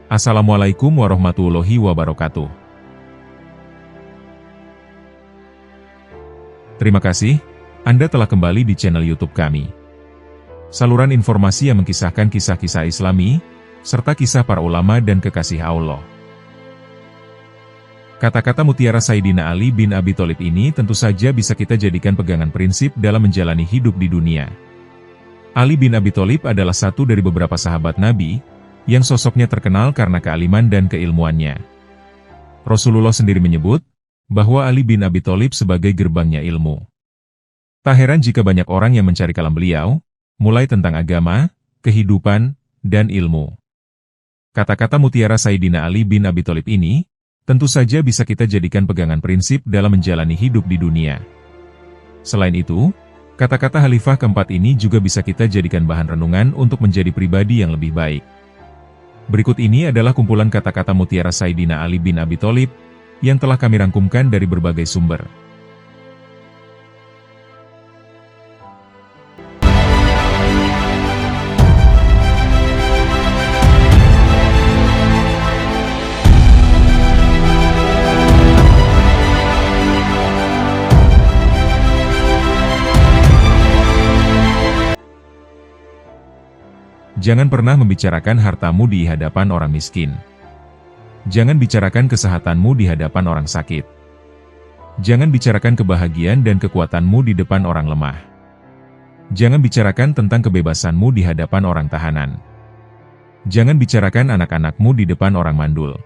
Assalamualaikum warahmatullahi wabarakatuh. Terima kasih, Anda telah kembali di channel YouTube kami. Saluran informasi yang mengkisahkan kisah-kisah Islami, serta kisah para ulama dan kekasih Allah. Kata-kata mutiara Sayyidina Ali bin Abi Thalib ini tentu saja bisa kita jadikan pegangan prinsip dalam menjalani hidup di dunia. Ali bin Abi Thalib adalah satu dari beberapa sahabat Nabi, yang sosoknya terkenal karena kealiman dan keilmuannya. Rasulullah sendiri menyebut, bahwa Ali bin Abi Thalib sebagai gerbangnya ilmu. Tak heran jika banyak orang yang mencari kalam beliau, mulai tentang agama, kehidupan, dan ilmu. Kata-kata mutiara Sayyidina Ali bin Abi Thalib ini, tentu saja bisa kita jadikan pegangan prinsip dalam menjalani hidup di dunia. Selain itu, kata-kata Khalifah keempat ini juga bisa kita jadikan bahan renungan untuk menjadi pribadi yang lebih baik. Berikut ini adalah kumpulan kata-kata mutiara Sayyidina Ali bin Abi Thalib, yang telah kami rangkumkan dari berbagai sumber. Jangan pernah membicarakan hartamu di hadapan orang miskin. Jangan bicarakan kesehatanmu di hadapan orang sakit. Jangan bicarakan kebahagiaan dan kekuatanmu di depan orang lemah. Jangan bicarakan tentang kebebasanmu di hadapan orang tahanan. Jangan bicarakan anak-anakmu di depan orang mandul.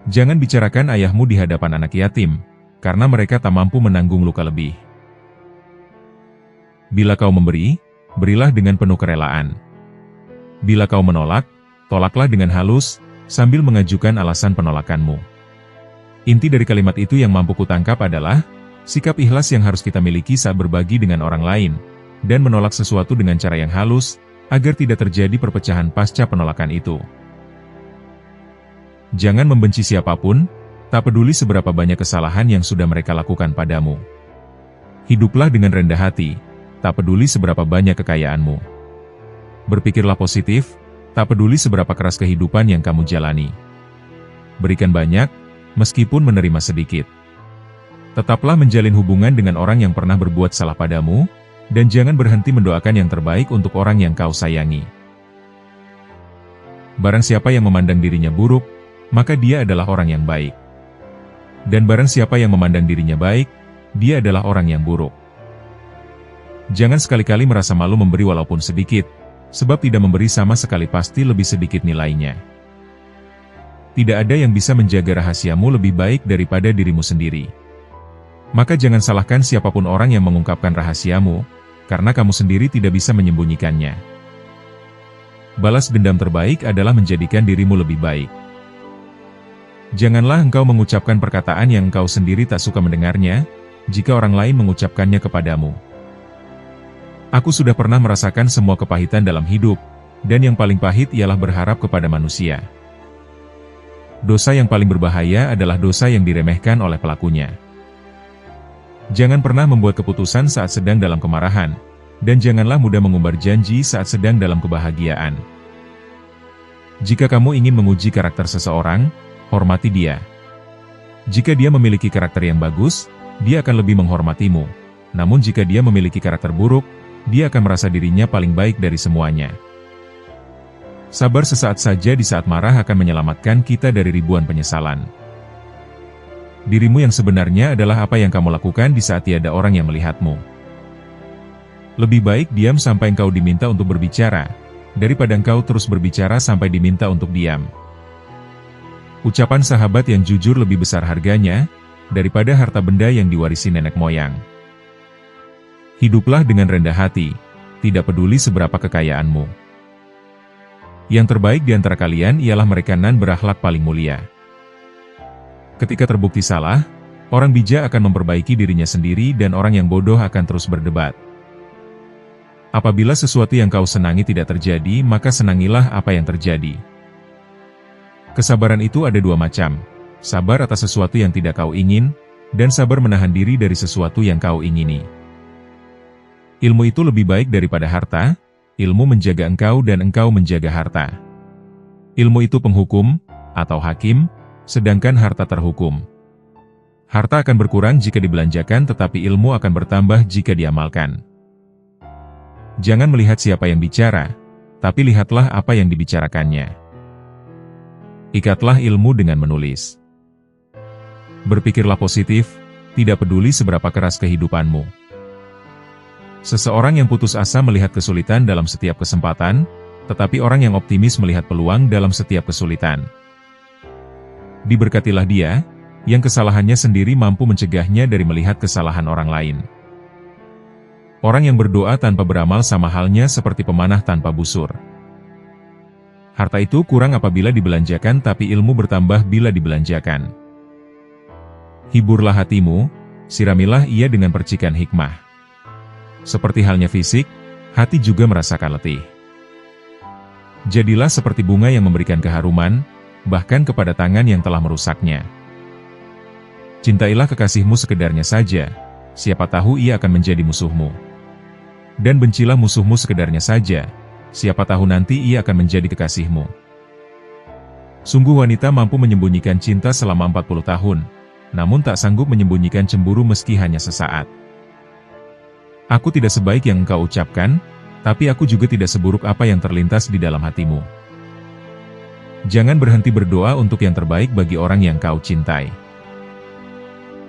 Jangan bicarakan ayahmu di hadapan anak yatim, karena mereka tak mampu menanggung luka lebih. Bila kau memberi, berilah dengan penuh kerelaan. Bila kau menolak, tolaklah dengan halus, sambil mengajukan alasan penolakanmu. Inti dari kalimat itu yang mampu kutangkap adalah, sikap ikhlas yang harus kita miliki saat berbagi dengan orang lain, dan menolak sesuatu dengan cara yang halus, agar tidak terjadi perpecahan pasca penolakan itu. Jangan membenci siapapun, tak peduli seberapa banyak kesalahan yang sudah mereka lakukan padamu. Hiduplah dengan rendah hati, tak peduli seberapa banyak kekayaanmu. Berpikirlah positif, tak peduli seberapa keras kehidupan yang kamu jalani. Berikan banyak, meskipun menerima sedikit. Tetaplah menjalin hubungan dengan orang yang pernah berbuat salah padamu, dan jangan berhenti mendoakan yang terbaik untuk orang yang kau sayangi. Barang siapa yang memandang dirinya buruk, maka dia adalah orang yang baik. Dan barang siapa yang memandang dirinya baik, dia adalah orang yang buruk. Jangan sekali-kali merasa malu memberi walaupun sedikit, sebab tidak memberi sama sekali pasti lebih sedikit nilainya. Tidak ada yang bisa menjaga rahasiamu lebih baik daripada dirimu sendiri. Maka jangan salahkan siapapun orang yang mengungkapkan rahasiamu, karena kamu sendiri tidak bisa menyembunyikannya. Balas dendam terbaik adalah menjadikan dirimu lebih baik. Janganlah engkau mengucapkan perkataan yang engkau sendiri tak suka mendengarnya, jika orang lain mengucapkannya kepadamu. Aku sudah pernah merasakan semua kepahitan dalam hidup, dan yang paling pahit ialah berharap kepada manusia. Dosa yang paling berbahaya adalah dosa yang diremehkan oleh pelakunya. Jangan pernah membuat keputusan saat sedang dalam kemarahan, dan janganlah mudah mengumbar janji saat sedang dalam kebahagiaan. Jika kamu ingin menguji karakter seseorang, hormati dia. Jika dia memiliki karakter yang bagus, dia akan lebih menghormatimu. Namun jika dia memiliki karakter buruk, dia akan merasa dirinya paling baik dari semuanya. Sabar sesaat saja di saat marah akan menyelamatkan kita dari ribuan penyesalan. Dirimu yang sebenarnya adalah apa yang kamu lakukan di saat tiada orang yang melihatmu. Lebih baik diam sampai engkau diminta untuk berbicara, daripada engkau terus berbicara sampai diminta untuk diam. Ucapan sahabat yang jujur lebih besar harganya, daripada harta benda yang diwarisi nenek moyang. Hiduplah dengan rendah hati, tidak peduli seberapa kekayaanmu. Yang terbaik di antara kalian ialah mereka yang berakhlak paling mulia. Ketika terbukti salah, orang bijak akan memperbaiki dirinya sendiri dan orang yang bodoh akan terus berdebat. Apabila sesuatu yang kau senangi tidak terjadi, maka senangilah apa yang terjadi. Kesabaran itu ada dua macam, sabar atas sesuatu yang tidak kau ingin, dan sabar menahan diri dari sesuatu yang kau ingini. Ilmu itu lebih baik daripada harta, ilmu menjaga engkau dan engkau menjaga harta. Ilmu itu penghukum, atau hakim, sedangkan harta terhukum. Harta akan berkurang jika dibelanjakan tetapi ilmu akan bertambah jika diamalkan. Jangan melihat siapa yang bicara, tapi lihatlah apa yang dibicarakannya. Ikatlah ilmu dengan menulis. Berpikirlah positif, tidak peduli seberapa keras kehidupanmu. Seseorang yang putus asa melihat kesulitan dalam setiap kesempatan, tetapi orang yang optimis melihat peluang dalam setiap kesulitan. Diberkatilah dia, yang kesalahannya sendiri mampu mencegahnya dari melihat kesalahan orang lain. Orang yang berdoa tanpa beramal sama halnya seperti pemanah tanpa busur. Harta itu kurang apabila dibelanjakan tapi ilmu bertambah bila dibelanjakan. Hiburlah hatimu, siramilah ia dengan percikan hikmah. Seperti halnya fisik, hati juga merasakan letih. Jadilah seperti bunga yang memberikan keharuman, bahkan kepada tangan yang telah merusaknya. Cintailah kekasihmu sekedarnya saja, siapa tahu ia akan menjadi musuhmu. Dan bencilah musuhmu sekedarnya saja, siapa tahu nanti ia akan menjadi kekasihmu. Sungguh wanita mampu menyembunyikan cinta selama 40 tahun, namun tak sanggup menyembunyikan cemburu meski hanya sesaat. Aku tidak sebaik yang engkau ucapkan, tapi aku juga tidak seburuk apa yang terlintas di dalam hatimu. Jangan berhenti berdoa untuk yang terbaik bagi orang yang kau cintai.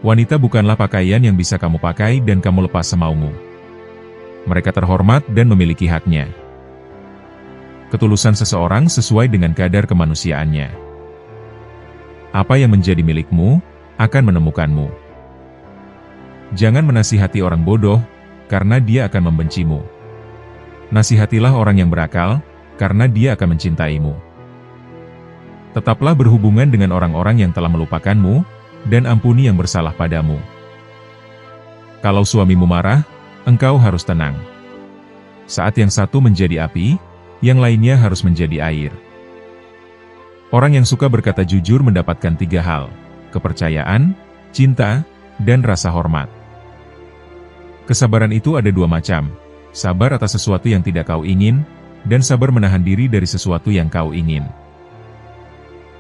Wanita bukanlah pakaian yang bisa kamu pakai dan kamu lepas semaumu. Mereka terhormat dan memiliki haknya. Ketulusan seseorang sesuai dengan kadar kemanusiaannya. Apa yang menjadi milikmu, akan menemukanmu. Jangan menasihati orang bodoh, karena dia akan membencimu. Nasihatilah orang yang berakal, karena dia akan mencintaimu. Tetaplah berhubungan dengan orang-orang yang telah melupakanmu, dan ampuni yang bersalah padamu. Kalau suamimu marah, engkau harus tenang. Saat yang satu menjadi api, yang lainnya harus menjadi air. Orang yang suka berkata jujur mendapatkan 3 hal: kepercayaan, cinta, dan rasa hormat. Kesabaran itu ada 2 macam. Sabar atas sesuatu yang tidak kau ingin, dan sabar menahan diri dari sesuatu yang kau ingin.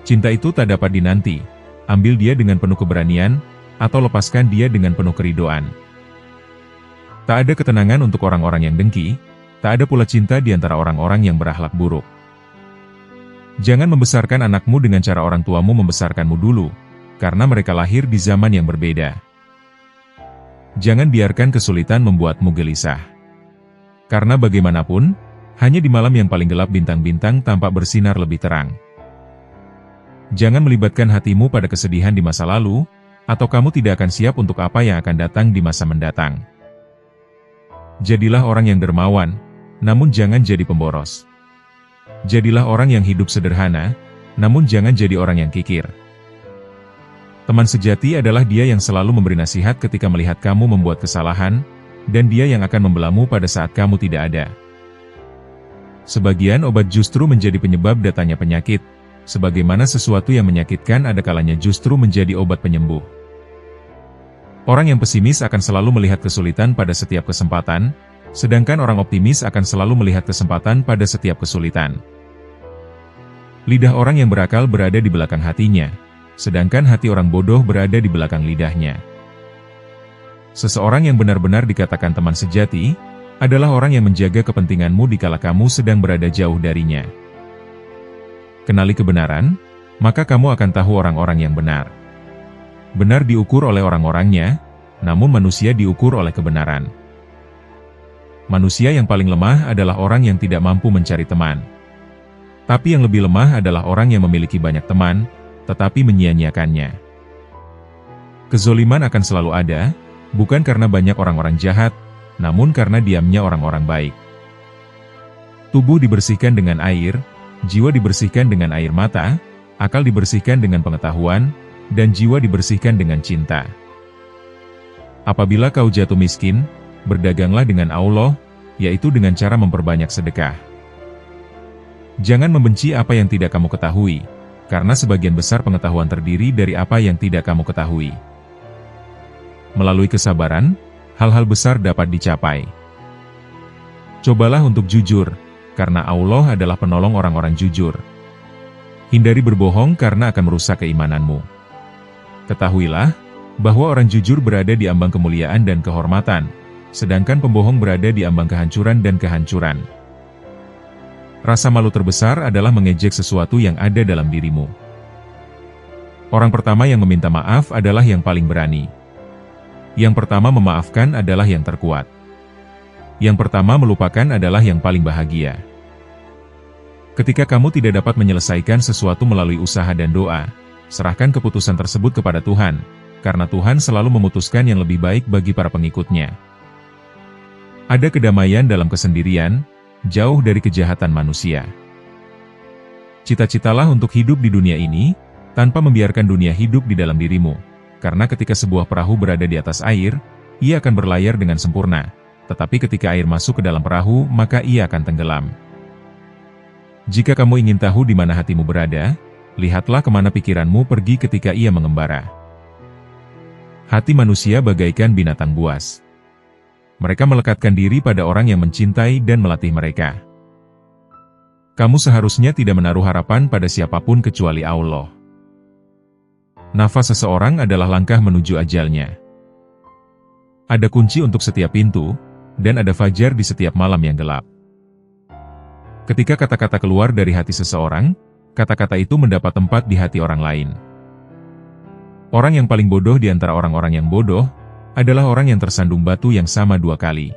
Cinta itu tak dapat dinanti, ambil dia dengan penuh keberanian, atau lepaskan dia dengan penuh keridoan. Tak ada ketenangan untuk orang-orang yang dengki, tak ada pula cinta di antara orang-orang yang berakhlak buruk. Jangan membesarkan anakmu dengan cara orang tuamu membesarkanmu dulu, karena mereka lahir di zaman yang berbeda. Jangan biarkan kesulitan membuatmu gelisah. Karena bagaimanapun, hanya di malam yang paling gelap bintang-bintang tampak bersinar lebih terang. Jangan melibatkan hatimu pada kesedihan di masa lalu, atau kamu tidak akan siap untuk apa yang akan datang di masa mendatang. Jadilah orang yang dermawan, namun jangan jadi pemboros. Jadilah orang yang hidup sederhana, namun jangan jadi orang yang kikir. Teman sejati adalah dia yang selalu memberi nasihat ketika melihat kamu membuat kesalahan, dan dia yang akan membelamu pada saat kamu tidak ada. Sebagian obat justru menjadi penyebab datangnya penyakit, sebagaimana sesuatu yang menyakitkan ada kalanya justru menjadi obat penyembuh. Orang yang pesimis akan selalu melihat kesulitan pada setiap kesempatan, sedangkan orang optimis akan selalu melihat kesempatan pada setiap kesulitan. Lidah orang yang berakal berada di belakang hatinya, sedangkan hati orang bodoh berada di belakang lidahnya. Seseorang yang benar-benar dikatakan teman sejati, adalah orang yang menjaga kepentinganmu dikala kamu sedang berada jauh darinya. Kenali kebenaran, maka kamu akan tahu orang-orang yang benar. Benar diukur oleh orang-orangnya, namun manusia diukur oleh kebenaran. Manusia yang paling lemah adalah orang yang tidak mampu mencari teman. Tapi yang lebih lemah adalah orang yang memiliki banyak teman, tetapi menyia-nyiakannya. Kezoliman akan selalu ada, bukan karena banyak orang-orang jahat, namun karena diamnya orang-orang baik. Tubuh dibersihkan dengan air, jiwa dibersihkan dengan air mata, akal dibersihkan dengan pengetahuan, dan jiwa dibersihkan dengan cinta. Apabila kau jatuh miskin, berdaganglah dengan Allah, yaitu dengan cara memperbanyak sedekah. Jangan membenci apa yang tidak kamu ketahui, karena sebagian besar pengetahuan terdiri dari apa yang tidak kamu ketahui. Melalui kesabaran, hal-hal besar dapat dicapai. Cobalah untuk jujur, karena Allah adalah penolong orang-orang jujur. Hindari berbohong karena akan merusak keimananmu. Ketahuilah, bahwa orang jujur berada di ambang kemuliaan dan kehormatan, sedangkan pembohong berada di ambang kehancuran dan kehancuran. Rasa malu terbesar adalah mengejek sesuatu yang ada dalam dirimu. Orang pertama yang meminta maaf adalah yang paling berani. Yang pertama memaafkan adalah yang terkuat. Yang pertama melupakan adalah yang paling bahagia. Ketika kamu tidak dapat menyelesaikan sesuatu melalui usaha dan doa, serahkan keputusan tersebut kepada Tuhan, karena Tuhan selalu memutuskan yang lebih baik bagi para pengikutnya. Ada kedamaian dalam kesendirian, jauh dari kejahatan manusia. Cita-citalah untuk hidup di dunia ini, tanpa membiarkan dunia hidup di dalam dirimu, karena ketika sebuah perahu berada di atas air, ia akan berlayar dengan sempurna, tetapi ketika air masuk ke dalam perahu, maka ia akan tenggelam. Jika kamu ingin tahu di mana hatimu berada, lihatlah kemana pikiranmu pergi ketika ia mengembara. Hati manusia bagaikan binatang buas. Mereka melekatkan diri pada orang yang mencintai dan melatih mereka. Kamu seharusnya tidak menaruh harapan pada siapapun kecuali Allah. Nafas seseorang adalah langkah menuju ajalnya. Ada kunci untuk setiap pintu, dan ada fajar di setiap malam yang gelap. Ketika kata-kata keluar dari hati seseorang, kata-kata itu mendapat tempat di hati orang lain. Orang yang paling bodoh di antara orang-orang yang bodoh, adalah orang yang tersandung batu yang sama 2 kali.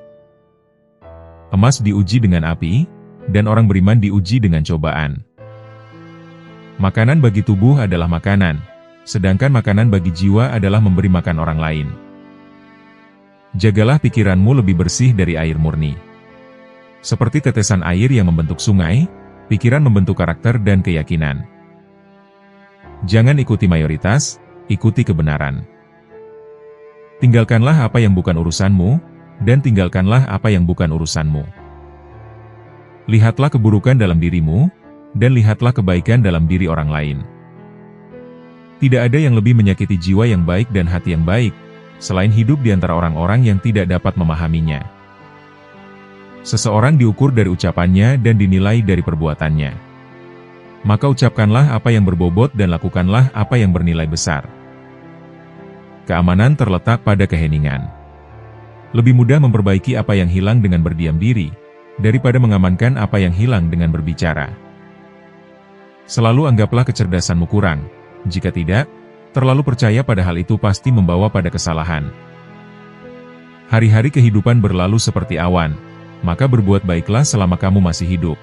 Emas diuji dengan api, dan orang beriman diuji dengan cobaan. Makanan bagi tubuh adalah makanan, sedangkan makanan bagi jiwa adalah memberi makan orang lain. Jagalah pikiranmu lebih bersih dari air murni. Seperti tetesan air yang membentuk sungai, pikiran membentuk karakter dan keyakinan. Jangan ikuti mayoritas, ikuti kebenaran. Tinggalkanlah apa yang bukan urusanmu, dan tinggalkanlah apa yang bukan urusanmu. Lihatlah keburukan dalam dirimu, dan lihatlah kebaikan dalam diri orang lain. Tidak ada yang lebih menyakiti jiwa yang baik dan hati yang baik, selain hidup di antara orang-orang yang tidak dapat memahaminya. Seseorang diukur dari ucapannya dan dinilai dari perbuatannya. Maka ucapkanlah apa yang berbobot dan lakukanlah apa yang bernilai besar. Keamanan terletak pada keheningan. Lebih mudah memperbaiki apa yang hilang dengan berdiam diri, daripada mengamankan apa yang hilang dengan berbicara. Selalu anggaplah kecerdasanmu kurang. Jika tidak, terlalu percaya pada hal itu pasti membawa pada kesalahan. Hari-hari kehidupan berlalu seperti awan, maka berbuat baiklah selama kamu masih hidup.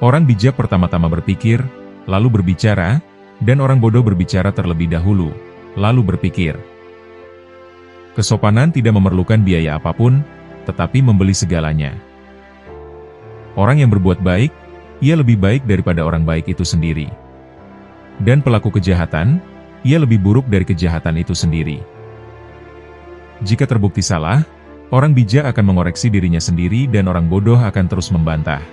Orang bijak pertama-tama berpikir, lalu berbicara, dan orang bodoh berbicara terlebih dahulu, lalu berpikir. Kesopanan tidak memerlukan biaya apapun, tetapi membeli segalanya. Orang yang berbuat baik, ia lebih baik daripada orang baik itu sendiri. Dan pelaku kejahatan, ia lebih buruk dari kejahatan itu sendiri. Jika terbukti salah, orang bijak akan mengoreksi dirinya sendiri dan orang bodoh akan terus membantah.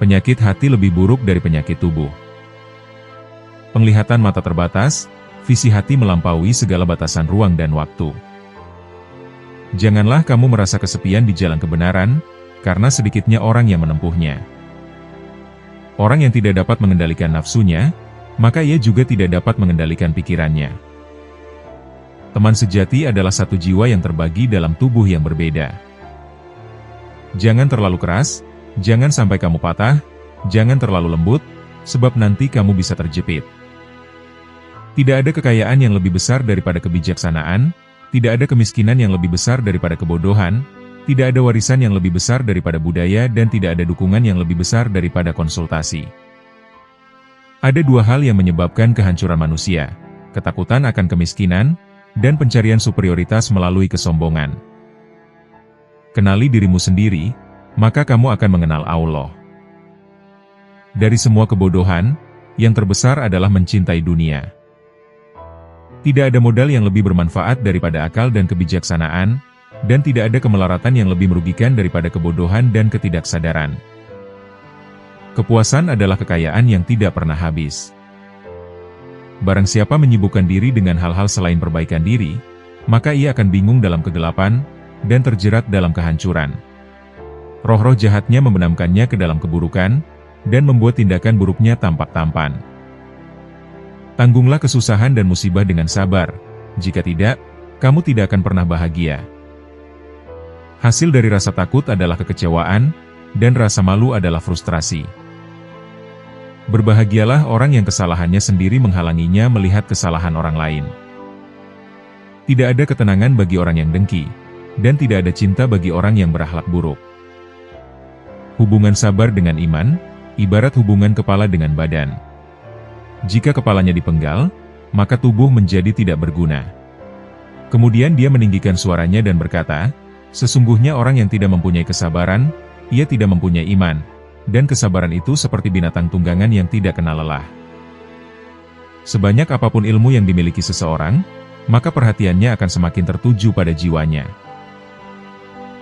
Penyakit hati lebih buruk dari penyakit tubuh. Penglihatan mata terbatas, visi hati melampaui segala batasan ruang dan waktu. Janganlah kamu merasa kesepian di jalan kebenaran, karena sedikitnya orang yang menempuhnya. Orang yang tidak dapat mengendalikan nafsunya, maka ia juga tidak dapat mengendalikan pikirannya. Teman sejati adalah satu jiwa yang terbagi dalam tubuh yang berbeda. Jangan terlalu keras, jangan sampai kamu patah, jangan terlalu lembut, sebab nanti kamu bisa terjepit. Tidak ada kekayaan yang lebih besar daripada kebijaksanaan, tidak ada kemiskinan yang lebih besar daripada kebodohan, tidak ada warisan yang lebih besar daripada budaya dan tidak ada dukungan yang lebih besar daripada konsultasi. Ada 2 hal yang menyebabkan kehancuran manusia, ketakutan akan kemiskinan, dan pencarian superioritas melalui kesombongan. Kenali dirimu sendiri, maka kamu akan mengenal Allah. Dari semua kebodohan, yang terbesar adalah mencintai dunia. Tidak ada modal yang lebih bermanfaat daripada akal dan kebijaksanaan, dan tidak ada kemelaratan yang lebih merugikan daripada kebodohan dan ketidaksadaran. Kepuasan adalah kekayaan yang tidak pernah habis. Barang siapa menyibukkan diri dengan hal-hal selain perbaikan diri, maka ia akan bingung dalam kegelapan, dan terjerat dalam kehancuran. Roh-roh jahatnya membenamkannya ke dalam keburukan, dan membuat tindakan buruknya tampak tampan. Tanggunglah kesusahan dan musibah dengan sabar, jika tidak, kamu tidak akan pernah bahagia. Hasil dari rasa takut adalah kekecewaan, dan rasa malu adalah frustrasi. Berbahagialah orang yang kesalahannya sendiri menghalanginya melihat kesalahan orang lain. Tidak ada ketenangan bagi orang yang dengki, dan tidak ada cinta bagi orang yang berakhlak buruk. Hubungan sabar dengan iman, ibarat hubungan kepala dengan badan. Jika kepalanya dipenggal, maka tubuh menjadi tidak berguna. Kemudian dia meninggikan suaranya dan berkata, sesungguhnya orang yang tidak mempunyai kesabaran, ia tidak mempunyai iman, dan kesabaran itu seperti binatang tunggangan yang tidak kenal lelah. Sebanyak apapun ilmu yang dimiliki seseorang, maka perhatiannya akan semakin tertuju pada jiwanya.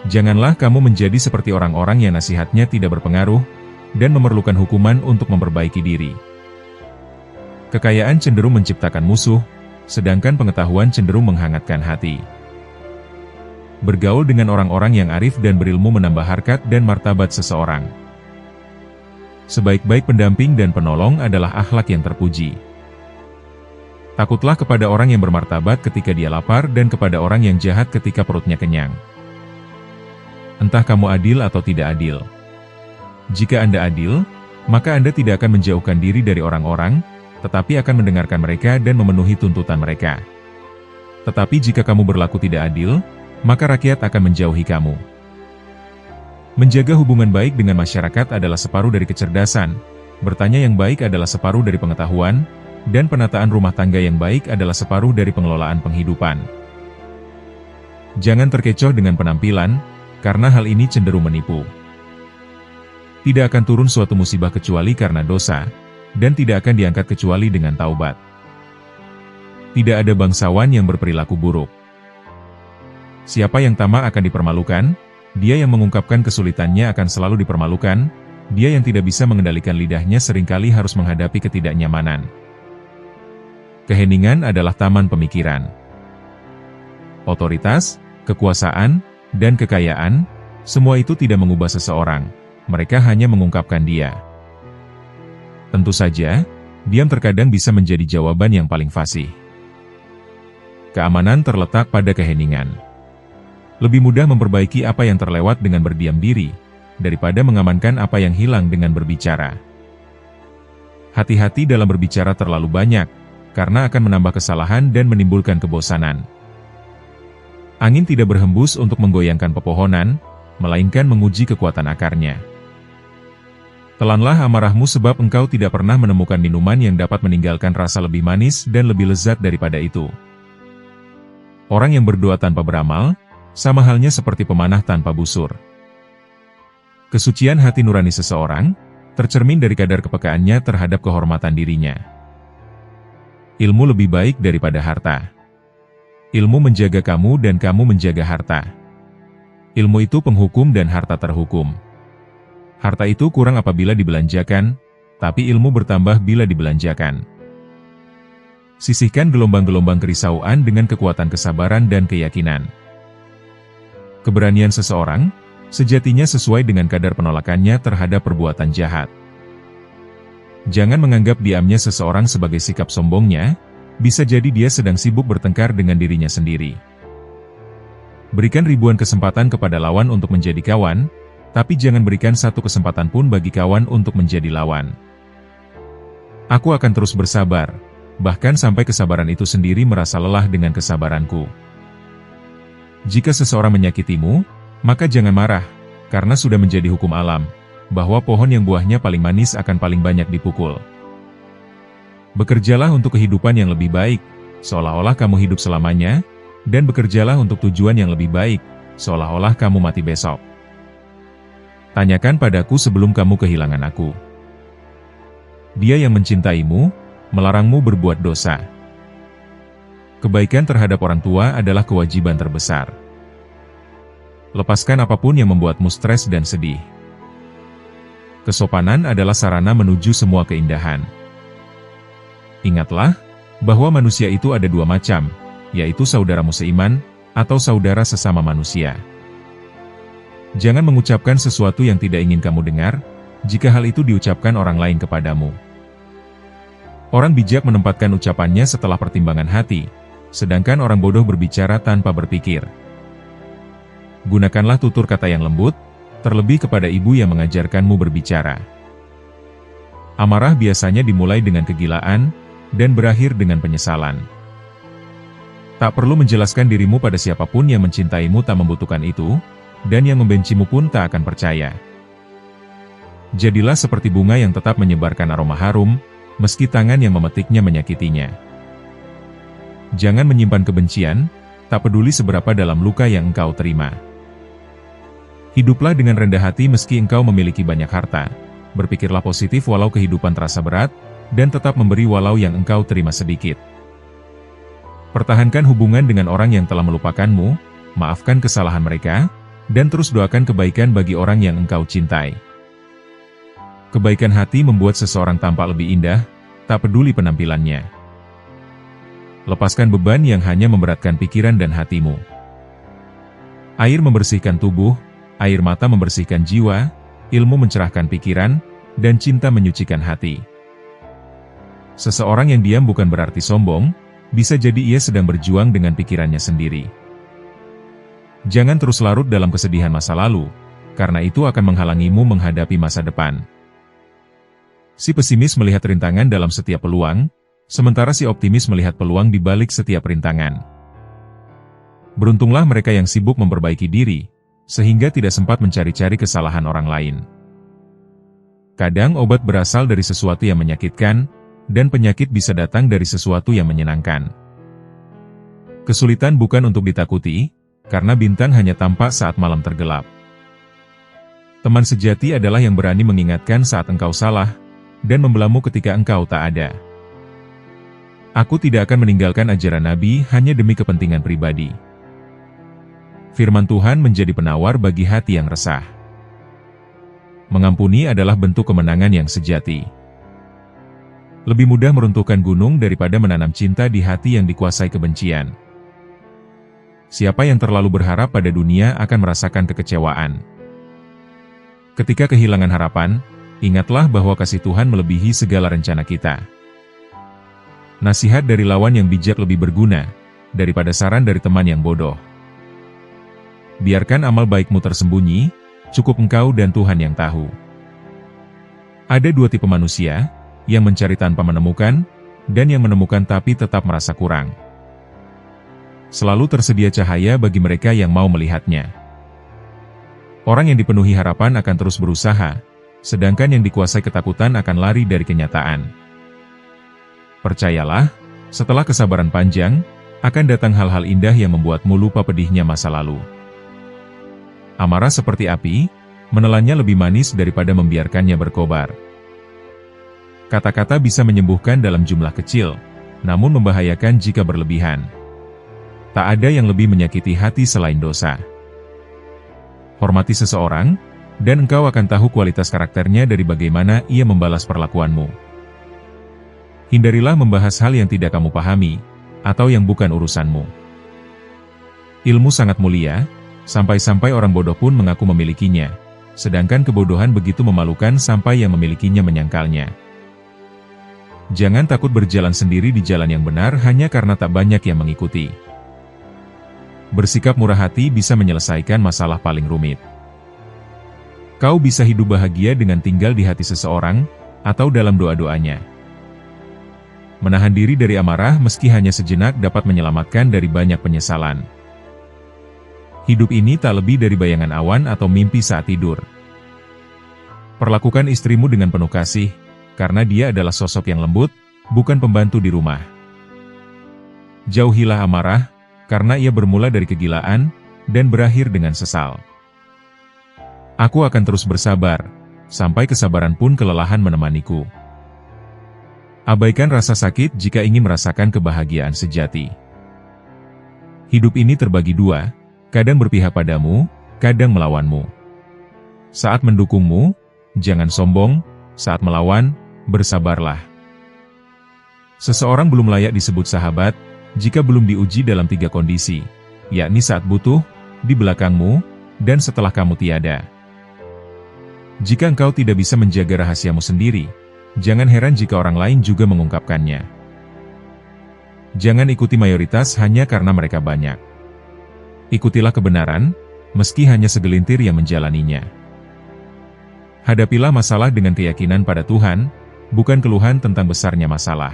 Janganlah kamu menjadi seperti orang-orang yang nasihatnya tidak berpengaruh, dan memerlukan hukuman untuk memperbaiki diri. Kekayaan cenderung menciptakan musuh, sedangkan pengetahuan cenderung menghangatkan hati. Bergaul dengan orang-orang yang arif dan berilmu menambah harkat dan martabat seseorang. Sebaik-baik pendamping dan penolong adalah akhlak yang terpuji. Takutlah kepada orang yang bermartabat ketika dia lapar dan kepada orang yang jahat ketika perutnya kenyang. Entah kamu adil atau tidak adil. Jika Anda adil, maka Anda tidak akan menjauhkan diri dari orang-orang, tetapi akan mendengarkan mereka dan memenuhi tuntutan mereka. Tetapi jika kamu berlaku tidak adil, maka rakyat akan menjauhi kamu. Menjaga hubungan baik dengan masyarakat adalah separuh dari kecerdasan, bertanya yang baik adalah separuh dari pengetahuan, dan penataan rumah tangga yang baik adalah separuh dari pengelolaan penghidupan. Jangan terkecoh dengan penampilan, karena hal ini cenderung menipu. Tidak akan turun suatu musibah kecuali karena dosa, dan tidak akan diangkat kecuali dengan taubat. Tidak ada bangsawan yang berperilaku buruk. Siapa yang tamak akan dipermalukan, dia yang mengungkapkan kesulitannya akan selalu dipermalukan, dia yang tidak bisa mengendalikan lidahnya seringkali harus menghadapi ketidaknyamanan. Keheningan adalah taman pemikiran. Otoritas, kekuasaan, dan kekayaan, semua itu tidak mengubah seseorang, mereka hanya mengungkapkan dia. Tentu saja, diam terkadang bisa menjadi jawaban yang paling fasih. Keamanan terletak pada keheningan. Lebih mudah memperbaiki apa yang terlewat dengan berdiam diri, daripada mengamankan apa yang hilang dengan berbicara. Hati-hati dalam berbicara terlalu banyak, karena akan menambah kesalahan dan menimbulkan kebosanan. Angin tidak berhembus untuk menggoyangkan pepohonan, melainkan menguji kekuatan akarnya. Telanlah amarahmu sebab engkau tidak pernah menemukan minuman yang dapat meninggalkan rasa lebih manis dan lebih lezat daripada itu. Orang yang berdoa tanpa beramal, sama halnya seperti pemanah tanpa busur. Kesucian hati nurani seseorang, tercermin dari kadar kepekaannya terhadap kehormatan dirinya. Ilmu lebih baik daripada harta. Ilmu menjaga kamu dan kamu menjaga harta. Ilmu itu penghukum dan harta terhukum. Harta itu kurang apabila dibelanjakan, tapi ilmu bertambah bila dibelanjakan. Sisihkan gelombang-gelombang kerisauan dengan kekuatan kesabaran dan keyakinan. Keberanian seseorang, sejatinya sesuai dengan kadar penolakannya terhadap perbuatan jahat. Jangan menganggap diamnya seseorang sebagai sikap sombongnya, bisa jadi dia sedang sibuk bertengkar dengan dirinya sendiri. Berikan ribuan kesempatan kepada lawan untuk menjadi kawan, tapi jangan berikan satu kesempatan pun bagi kawan untuk menjadi lawan. Aku akan terus bersabar, bahkan sampai kesabaran itu sendiri merasa lelah dengan kesabaranku. Jika seseorang menyakitimu, maka jangan marah, karena sudah menjadi hukum alam, bahwa pohon yang buahnya paling manis akan paling banyak dipukul. Bekerjalah untuk kehidupan yang lebih baik, seolah-olah kamu hidup selamanya, dan bekerjalah untuk tujuan yang lebih baik, seolah-olah kamu mati besok. Tanyakan padaku sebelum kamu kehilangan aku. Dia yang mencintaimu, melarangmu berbuat dosa. Kebaikan terhadap orang tua adalah kewajiban terbesar. Lepaskan apapun yang membuatmu stres dan sedih. Kesopanan adalah sarana menuju semua keindahan. Ingatlah, bahwa manusia itu ada dua macam, yaitu saudaramu seiman, atau saudara sesama manusia. Jangan mengucapkan sesuatu yang tidak ingin kamu dengar, jika hal itu diucapkan orang lain kepadamu. Orang bijak menempatkan ucapannya setelah pertimbangan hati, sedangkan orang bodoh berbicara tanpa berpikir. Gunakanlah tutur kata yang lembut, terlebih kepada ibu yang mengajarkanmu berbicara. Amarah biasanya dimulai dengan kegilaan, dan berakhir dengan penyesalan. Tak perlu menjelaskan dirimu pada siapapun yang mencintaimu tak membutuhkan itu, dan yang membencimu pun tak akan percaya. Jadilah seperti bunga yang tetap menyebarkan aroma harum, meski tangan yang memetiknya menyakitinya. Jangan menyimpan kebencian, tak peduli seberapa dalam luka yang engkau terima. Hiduplah dengan rendah hati meski engkau memiliki banyak harta. Berpikirlah positif walau kehidupan terasa berat, dan tetap memberi walau yang engkau terima sedikit. Pertahankan hubungan dengan orang yang telah melupakanmu, maafkan kesalahan mereka, dan terus doakan kebaikan bagi orang yang engkau cintai. Kebaikan hati membuat seseorang tampak lebih indah, tak peduli penampilannya. Lepaskan beban yang hanya memberatkan pikiran dan hatimu. Air membersihkan tubuh, air mata membersihkan jiwa, ilmu mencerahkan pikiran, dan cinta menyucikan hati. Seseorang yang diam bukan berarti sombong, bisa jadi ia sedang berjuang dengan pikirannya sendiri. Jangan terus larut dalam kesedihan masa lalu, karena itu akan menghalangimu menghadapi masa depan. Si pesimis melihat rintangan dalam setiap peluang, sementara si optimis melihat peluang di balik setiap rintangan. Beruntunglah mereka yang sibuk memperbaiki diri, sehingga tidak sempat mencari-cari kesalahan orang lain. Kadang obat berasal dari sesuatu yang menyakitkan, dan penyakit bisa datang dari sesuatu yang menyenangkan. Kesulitan bukan untuk ditakuti, karena bintang hanya tampak saat malam tergelap. Teman sejati adalah yang berani mengingatkan saat engkau salah, dan membelamu ketika engkau tak ada. Aku tidak akan meninggalkan ajaran Nabi hanya demi kepentingan pribadi. Firman Tuhan menjadi penawar bagi hati yang resah. Mengampuni adalah bentuk kemenangan yang sejati. Lebih mudah meruntuhkan gunung daripada menanam cinta di hati yang dikuasai kebencian. Siapa yang terlalu berharap pada dunia akan merasakan kekecewaan. Ketika kehilangan harapan, ingatlah bahwa kasih Tuhan melebihi segala rencana kita. Nasihat dari lawan yang bijak lebih berguna, daripada saran dari teman yang bodoh. Biarkan amal baikmu tersembunyi, cukup engkau dan Tuhan yang tahu. Ada dua tipe manusia, yang mencari tanpa menemukan, dan yang menemukan tapi tetap merasa kurang. Selalu tersedia cahaya bagi mereka yang mau melihatnya. Orang yang dipenuhi harapan akan terus berusaha, sedangkan yang dikuasai ketakutan akan lari dari kenyataan. Percayalah, setelah kesabaran panjang, akan datang hal-hal indah yang membuatmu lupa pedihnya masa lalu. Amarah seperti api, menelannya lebih manis daripada membiarkannya berkobar. Kata-kata bisa menyembuhkan dalam jumlah kecil, namun membahayakan jika berlebihan. Tak ada yang lebih menyakiti hati selain dosa. Hormati seseorang, dan engkau akan tahu kualitas karakternya dari bagaimana ia membalas perlakuanmu. Hindarilah membahas hal yang tidak kamu pahami, atau yang bukan urusanmu. Ilmu sangat mulia, sampai-sampai orang bodoh pun mengaku memilikinya, sedangkan kebodohan begitu memalukan sampai yang memilikinya menyangkalnya. Jangan takut berjalan sendiri di jalan yang benar hanya karena tak banyak yang mengikuti. Bersikap murah hati bisa menyelesaikan masalah paling rumit. Kau bisa hidup bahagia dengan tinggal di hati seseorang, atau dalam doa-doanya. Menahan diri dari amarah meski hanya sejenak dapat menyelamatkan dari banyak penyesalan. Hidup ini tak lebih dari bayangan awan atau mimpi saat tidur. Perlakukan istrimu dengan penuh kasih, karena dia adalah sosok yang lembut, bukan pembantu di rumah. Jauhilah amarah, karena ia bermula dari kegilaan, dan berakhir dengan sesal. Aku akan terus bersabar, sampai kesabaran pun kelelahan menemaniku. Abaikan rasa sakit jika ingin merasakan kebahagiaan sejati. Hidup ini terbagi dua, kadang berpihak padamu, kadang melawanmu. Saat mendukungmu, jangan sombong, saat melawan, bersabarlah. Seseorang belum layak disebut sahabat, jika belum diuji dalam 3 kondisi, yakni saat butuh, di belakangmu, dan setelah kamu tiada. Jika engkau tidak bisa menjaga rahasiamu sendiri, jangan heran jika orang lain juga mengungkapkannya. Jangan ikuti mayoritas hanya karena mereka banyak. Ikutilah kebenaran, meski hanya segelintir yang menjalaninya. Hadapilah masalah dengan keyakinan pada Tuhan, bukan keluhan tentang besarnya masalah.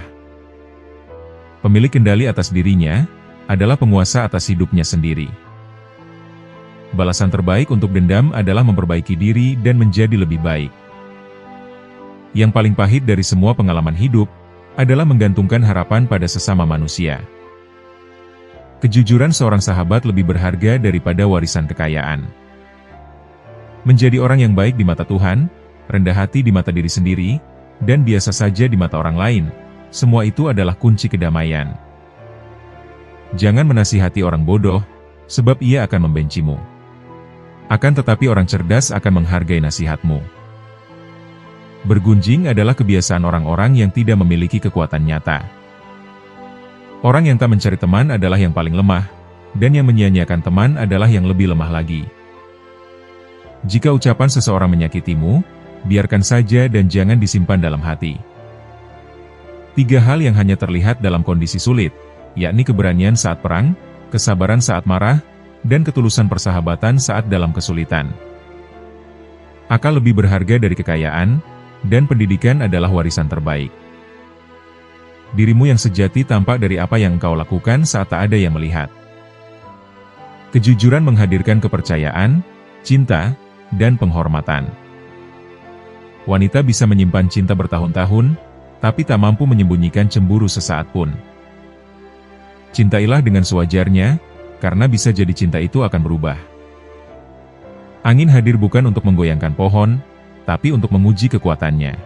Pemilik kendali atas dirinya adalah penguasa atas hidupnya sendiri. Balasan terbaik untuk dendam adalah memperbaiki diri dan menjadi lebih baik. Yang paling pahit dari semua pengalaman hidup adalah menggantungkan harapan pada sesama manusia. Kejujuran seorang sahabat lebih berharga daripada warisan kekayaan. Menjadi orang yang baik di mata Tuhan, rendah hati di mata diri sendiri, dan biasa saja di mata orang lain, semua itu adalah kunci kedamaian. Jangan menasihati orang bodoh, sebab ia akan membencimu. Akan tetapi orang cerdas akan menghargai nasihatmu. Bergunjing adalah kebiasaan orang-orang yang tidak memiliki kekuatan nyata. Orang yang tak mencari teman adalah yang paling lemah, dan yang menyia-nyiakan teman adalah yang lebih lemah lagi. Jika ucapan seseorang menyakitimu, biarkan saja dan jangan disimpan dalam hati. 3 hal yang hanya terlihat dalam kondisi sulit, yakni keberanian saat perang, kesabaran saat marah, dan ketulusan persahabatan saat dalam kesulitan. Akal lebih berharga dari kekayaan, dan pendidikan adalah warisan terbaik. Dirimu yang sejati tampak dari apa yang engkau lakukan saat tak ada yang melihat. Kejujuran menghadirkan kepercayaan, cinta, dan penghormatan. Wanita bisa menyimpan cinta bertahun-tahun, tapi tak mampu menyembunyikan cemburu sesaat pun. Cintailah dengan sewajarnya, karena bisa jadi cinta itu akan berubah. Angin hadir bukan untuk menggoyangkan pohon, tapi untuk menguji kekuatannya.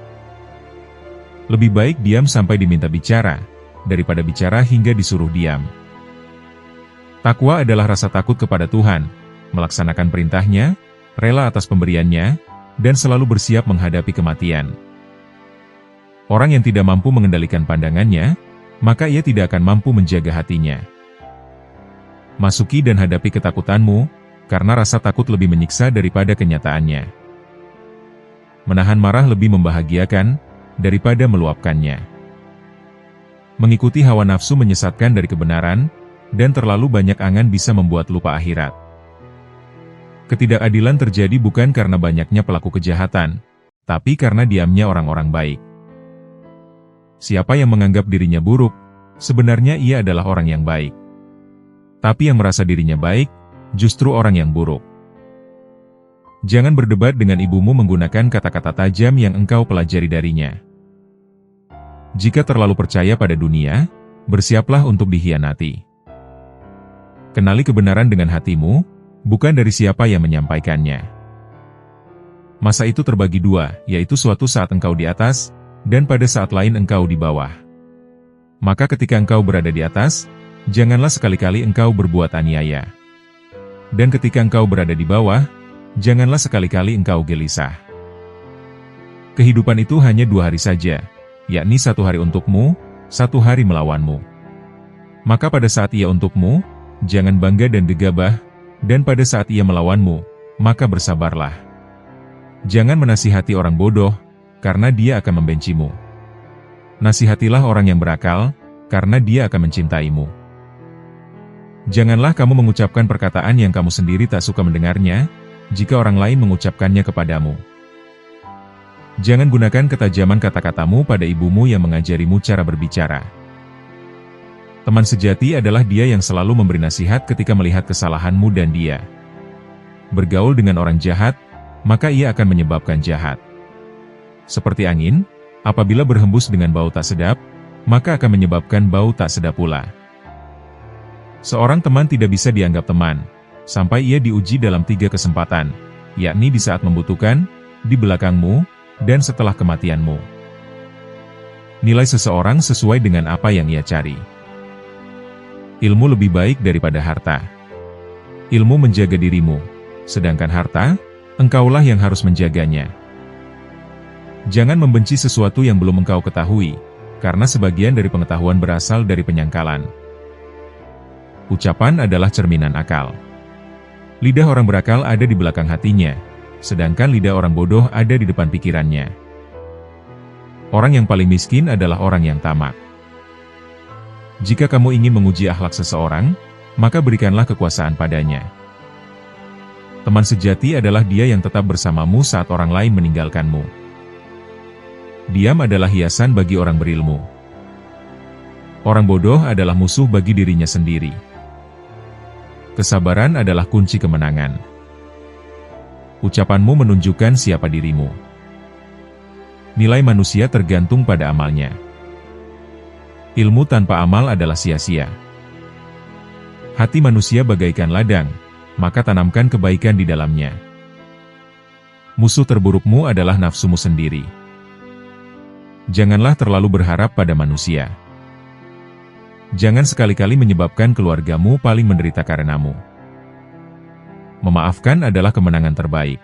Lebih baik diam sampai diminta bicara, daripada bicara hingga disuruh diam. Takwa adalah rasa takut kepada Tuhan, melaksanakan perintahnya, rela atas pemberiannya, dan selalu bersiap menghadapi kematian. Orang yang tidak mampu mengendalikan pandangannya, maka ia tidak akan mampu menjaga hatinya. Masuki dan hadapi ketakutanmu, karena rasa takut lebih menyiksa daripada kenyataannya. Menahan marah lebih membahagiakan daripada meluapkannya. Mengikuti hawa nafsu menyesatkan dari kebenaran, dan terlalu banyak angan bisa membuat lupa akhirat. Ketidakadilan terjadi bukan karena banyaknya pelaku kejahatan, tapi karena diamnya orang-orang baik. Siapa yang menganggap dirinya buruk, sebenarnya ia adalah orang yang baik. Tapi yang merasa dirinya baik, justru orang yang buruk. Jangan berdebat dengan ibumu menggunakan kata-kata tajam yang engkau pelajari darinya. Jika terlalu percaya pada dunia, bersiaplah untuk dikhianati. Kenali kebenaran dengan hatimu, bukan dari siapa yang menyampaikannya. Masa itu terbagi 2, yaitu suatu saat engkau di atas, dan pada saat lain engkau di bawah. Maka ketika engkau berada di atas, janganlah sekali-kali engkau berbuat aniaya. Dan ketika engkau berada di bawah, janganlah sekali-kali engkau gelisah. Kehidupan itu hanya 2 hari saja, yakni 1 hari untukmu, 1 hari melawanmu. Maka pada saat ia untukmu, jangan bangga dan gegabah, dan pada saat ia melawanmu, maka bersabarlah. Jangan menasihati orang bodoh, karena dia akan membencimu. Nasihatilah orang yang berakal, karena dia akan mencintaimu. Janganlah kamu mengucapkan perkataan yang kamu sendiri tak suka mendengarnya, jika orang lain mengucapkannya kepadamu. Jangan gunakan ketajaman kata-katamu pada ibumu yang mengajarimu cara berbicara. Teman sejati adalah dia yang selalu memberi nasihat ketika melihat kesalahanmu dan dia bergaul dengan orang jahat, maka ia akan menyebabkan jahat. Seperti angin, apabila berhembus dengan bau tak sedap, maka akan menyebabkan bau tak sedap pula. Seorang teman tidak bisa dianggap teman, sampai ia diuji dalam 3 kesempatan, yakni di saat membutuhkan, di belakangmu, dan setelah kematianmu. Nilai seseorang sesuai dengan apa yang ia cari. Ilmu lebih baik daripada harta. Ilmu menjaga dirimu, sedangkan harta, engkaulah yang harus menjaganya. Jangan membenci sesuatu yang belum engkau ketahui, karena sebagian dari pengetahuan berasal dari penyangkalan. Ucapan adalah cerminan akal. Lidah orang berakal ada di belakang hatinya, sedangkan lidah orang bodoh ada di depan pikirannya. Orang yang paling miskin adalah orang yang tamak. Jika kamu ingin menguji akhlak seseorang, maka berikanlah kekuasaan padanya. Teman sejati adalah dia yang tetap bersamamu saat orang lain meninggalkanmu. Diam adalah hiasan bagi orang berilmu. Orang bodoh adalah musuh bagi dirinya sendiri. Kesabaran adalah kunci kemenangan. Ucapanmu menunjukkan siapa dirimu. Nilai manusia tergantung pada amalnya. Ilmu tanpa amal adalah sia-sia. Hati manusia bagaikan ladang, maka tanamkan kebaikan di dalamnya. Musuh terburukmu adalah nafsumu sendiri. Janganlah terlalu berharap pada manusia. Jangan sekali-kali menyebabkan keluargamu paling menderita karenamu. Memaafkan adalah kemenangan terbaik.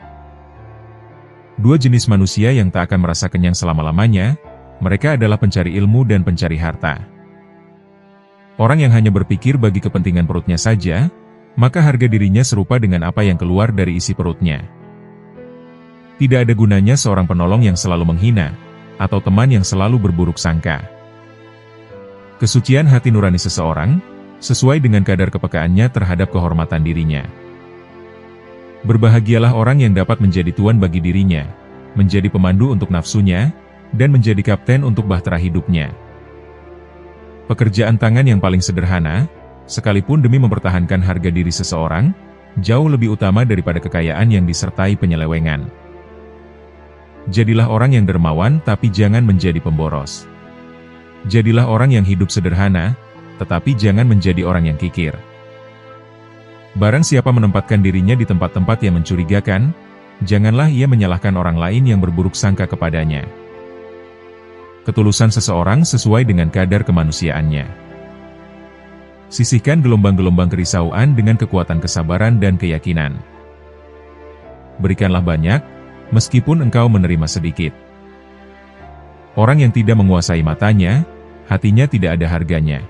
Dua jenis manusia yang tak akan merasa kenyang selama-lamanya, mereka adalah pencari ilmu dan pencari harta. Orang yang hanya berpikir bagi kepentingan perutnya saja, maka harga dirinya serupa dengan apa yang keluar dari isi perutnya. Tidak ada gunanya seorang penolong yang selalu menghina, atau teman yang selalu berburuk sangka. Kesucian hati nurani seseorang, sesuai dengan kadar kepekaannya terhadap kehormatan dirinya. Berbahagialah orang yang dapat menjadi tuan bagi dirinya, menjadi pemandu untuk nafsunya, dan menjadi kapten untuk bahtera hidupnya. Pekerjaan tangan yang paling sederhana, sekalipun demi mempertahankan harga diri seseorang, jauh lebih utama daripada kekayaan yang disertai penyelewengan. Jadilah orang yang dermawan tapi jangan menjadi pemboros. Jadilah orang yang hidup sederhana, tetapi jangan menjadi orang yang kikir. Barang siapa menempatkan dirinya di tempat-tempat yang mencurigakan, janganlah ia menyalahkan orang lain yang berburuk sangka kepadanya. Ketulusan seseorang sesuai dengan kadar kemanusiaannya. Sisihkan gelombang-gelombang kerisauan dengan kekuatan kesabaran dan keyakinan. Berikanlah banyak, meskipun engkau menerima sedikit. Orang yang tidak menguasai matanya, hatinya tidak ada harganya.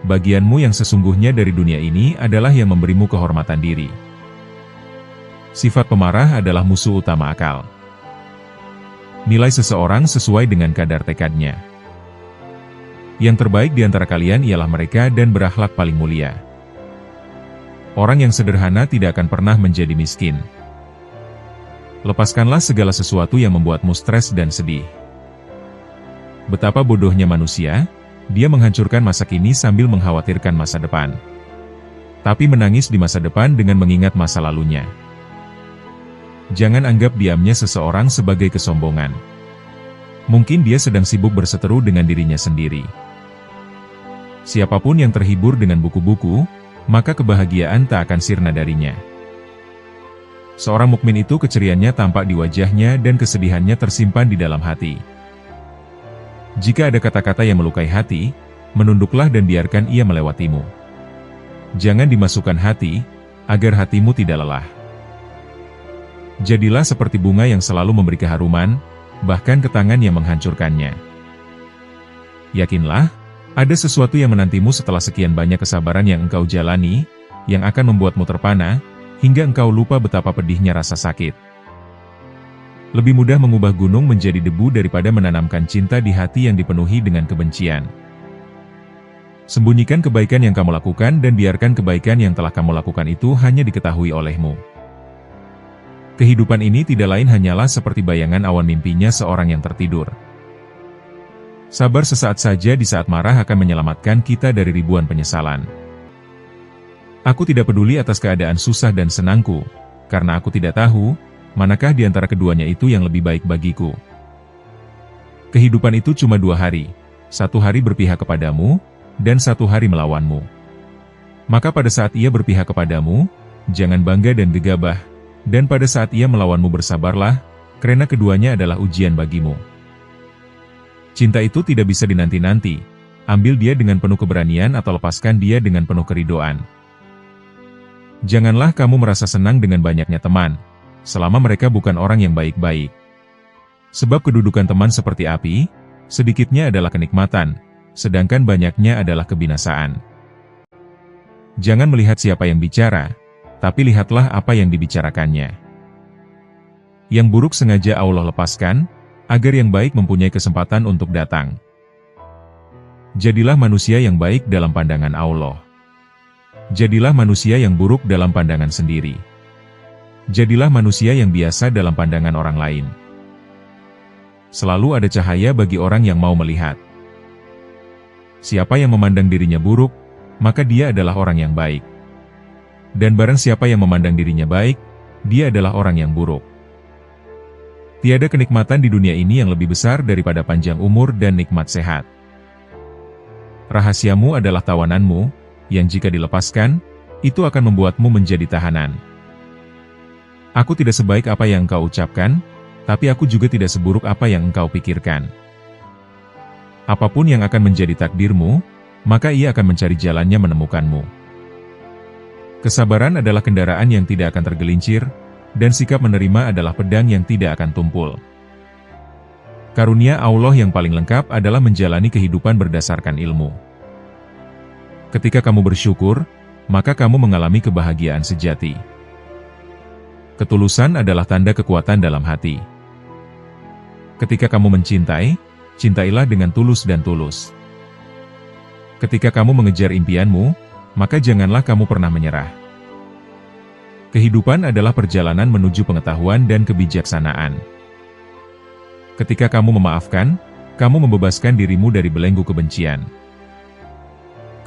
Bagianmu yang sesungguhnya dari dunia ini adalah yang memberimu kehormatan diri. Sifat pemarah adalah musuh utama akal. Nilai seseorang sesuai dengan kadar tekadnya. Yang terbaik di antara kalian ialah mereka dan berakhlak paling mulia. Orang yang sederhana tidak akan pernah menjadi miskin. Lepaskanlah segala sesuatu yang membuatmu stres dan sedih. Betapa bodohnya manusia, dia menghancurkan masa kini sambil mengkhawatirkan masa depan. Tapi menangis di masa depan dengan mengingat masa lalunya. Jangan anggap diamnya seseorang sebagai kesombongan. Mungkin dia sedang sibuk berseteru dengan dirinya sendiri. Siapapun yang terhibur dengan buku-buku, maka kebahagiaan tak akan sirna darinya. Seorang mukmin itu keceriaannya tampak di wajahnya dan kesedihannya tersimpan di dalam hati. Jika ada kata-kata yang melukai hati, menunduklah dan biarkan ia melewatimu. Jangan dimasukkan hati, agar hatimu tidak lelah. Jadilah seperti bunga yang selalu memberi keharuman, bahkan ke tangan yang menghancurkannya. Yakinlah, ada sesuatu yang menantimu setelah sekian banyak kesabaran yang engkau jalani, yang akan membuatmu terpana, hingga engkau lupa betapa pedihnya rasa sakit. Lebih mudah mengubah gunung menjadi debu daripada menanamkan cinta di hati yang dipenuhi dengan kebencian. Sembunyikan kebaikan yang kamu lakukan dan biarkan kebaikan yang telah kamu lakukan itu hanya diketahui olehmu. Kehidupan ini tidak lain hanyalah seperti bayangan awan mimpinya seorang yang tertidur. Sabar sesaat saja di saat marah akan menyelamatkan kita dari ribuan penyesalan. Aku tidak peduli atas keadaan susah dan senangku, karena aku tidak tahu, manakah di antara keduanya itu yang lebih baik bagiku. Kehidupan itu cuma 2 hari, 1 hari berpihak kepadamu, dan 1 hari melawanmu. Maka pada saat ia berpihak kepadamu, jangan bangga dan gegabah, dan pada saat ia melawanmu bersabarlah, karena keduanya adalah ujian bagimu. Cinta itu tidak bisa dinanti-nanti, ambil dia dengan penuh keberanian atau lepaskan dia dengan penuh keridoan. Janganlah kamu merasa senang dengan banyaknya teman, selama mereka bukan orang yang baik-baik. Sebab kedudukan teman seperti api, sedikitnya adalah kenikmatan, sedangkan banyaknya adalah kebinasaan. Jangan melihat siapa yang bicara, tapi lihatlah apa yang dibicarakannya. Yang buruk sengaja Allah lepaskan, agar yang baik mempunyai kesempatan untuk datang. Jadilah manusia yang baik dalam pandangan Allah. Jadilah manusia yang buruk dalam pandangan sendiri. Jadilah manusia yang biasa dalam pandangan orang lain. Selalu ada cahaya bagi orang yang mau melihat. Siapa yang memandang dirinya buruk, maka dia adalah orang yang baik. Dan barang siapa yang memandang dirinya baik, dia adalah orang yang buruk. Tiada kenikmatan di dunia ini yang lebih besar daripada panjang umur dan nikmat sehat. Rahasiamu adalah tawananmu, yang jika dilepaskan, itu akan membuatmu menjadi tahanan. Aku tidak sebaik apa yang engkau ucapkan, tapi aku juga tidak seburuk apa yang engkau pikirkan. Apapun yang akan menjadi takdirmu, maka ia akan mencari jalannya menemukanmu. Kesabaran adalah kendaraan yang tidak akan tergelincir, dan sikap menerima adalah pedang yang tidak akan tumpul. Karunia Allah yang paling lengkap adalah menjalani kehidupan berdasarkan ilmu. Ketika kamu bersyukur, maka kamu mengalami kebahagiaan sejati. Ketulusan adalah tanda kekuatan dalam hati. Ketika kamu mencintai, cintailah dengan tulus dan tulus. Ketika kamu mengejar impianmu, maka janganlah kamu pernah menyerah. Kehidupan adalah perjalanan menuju pengetahuan dan kebijaksanaan. Ketika kamu memaafkan, kamu membebaskan dirimu dari belenggu kebencian.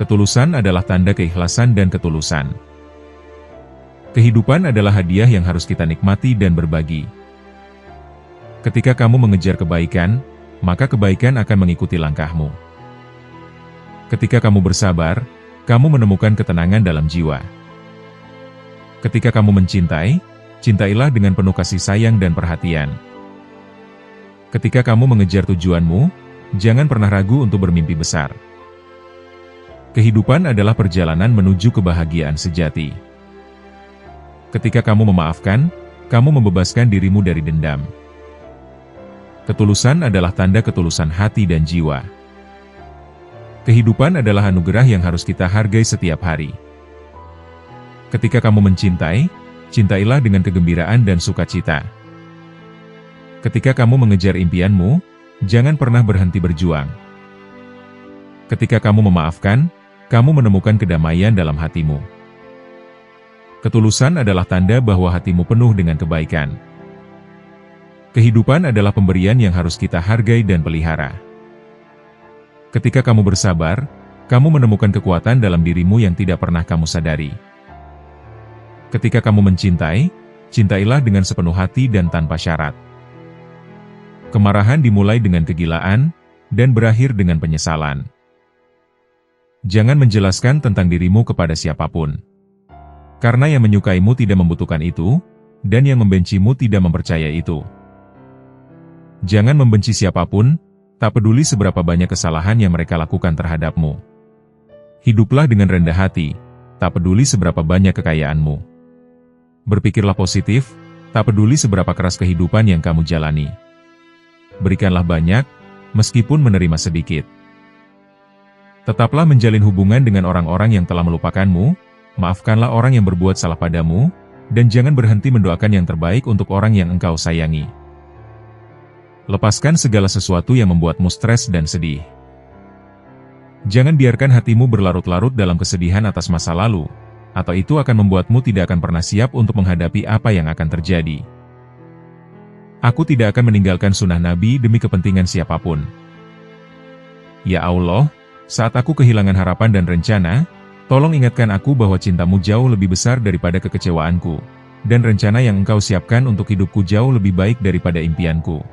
Ketulusan adalah tanda keikhlasan dan ketulusan. Kehidupan adalah hadiah yang harus kita nikmati dan berbagi. Ketika kamu mengejar kebaikan, maka kebaikan akan mengikuti langkahmu. Ketika kamu bersabar, kamu menemukan ketenangan dalam jiwa. Ketika kamu mencintai, cintailah dengan penuh kasih sayang dan perhatian. Ketika kamu mengejar tujuanmu, jangan pernah ragu untuk bermimpi besar. Kehidupan adalah perjalanan menuju kebahagiaan sejati. Ketika kamu memaafkan, kamu membebaskan dirimu dari dendam. Ketulusan adalah tanda ketulusan hati dan jiwa. Kehidupan adalah anugerah yang harus kita hargai setiap hari. Ketika kamu mencintai, cintailah dengan kegembiraan dan sukacita. Ketika kamu mengejar impianmu, jangan pernah berhenti berjuang. Ketika kamu memaafkan, kamu menemukan kedamaian dalam hatimu. Ketulusan adalah tanda bahwa hatimu penuh dengan kebaikan. Kehidupan adalah pemberian yang harus kita hargai dan pelihara. Ketika kamu bersabar, kamu menemukan kekuatan dalam dirimu yang tidak pernah kamu sadari. Ketika kamu mencintai, cintailah dengan sepenuh hati dan tanpa syarat. Kemarahan dimulai dengan kegilaan, dan berakhir dengan penyesalan. Jangan menjelaskan tentang dirimu kepada siapapun. Karena yang menyukaimu tidak membutuhkan itu, dan yang membencimu tidak mempercayai itu. Jangan membenci siapapun, tak peduli seberapa banyak kesalahan yang mereka lakukan terhadapmu. Hiduplah dengan rendah hati, tak peduli seberapa banyak kekayaanmu. Berpikirlah positif, tak peduli seberapa keras kehidupan yang kamu jalani. Berikanlah banyak, meskipun menerima sedikit. Tetaplah menjalin hubungan dengan orang-orang yang telah melupakanmu, maafkanlah orang yang berbuat salah padamu, dan jangan berhenti mendoakan yang terbaik untuk orang yang engkau sayangi. Lepaskan segala sesuatu yang membuatmu stres dan sedih. Jangan biarkan hatimu berlarut-larut dalam kesedihan atas masa lalu, atau itu akan membuatmu tidak akan pernah siap untuk menghadapi apa yang akan terjadi. Aku tidak akan meninggalkan sunnah Nabi demi kepentingan siapapun. Ya Allah, saat aku kehilangan harapan dan rencana, tolong ingatkan aku bahwa cintamu jauh lebih besar daripada kekecewaanku, dan rencana yang engkau siapkan untuk hidupku jauh lebih baik daripada impianku.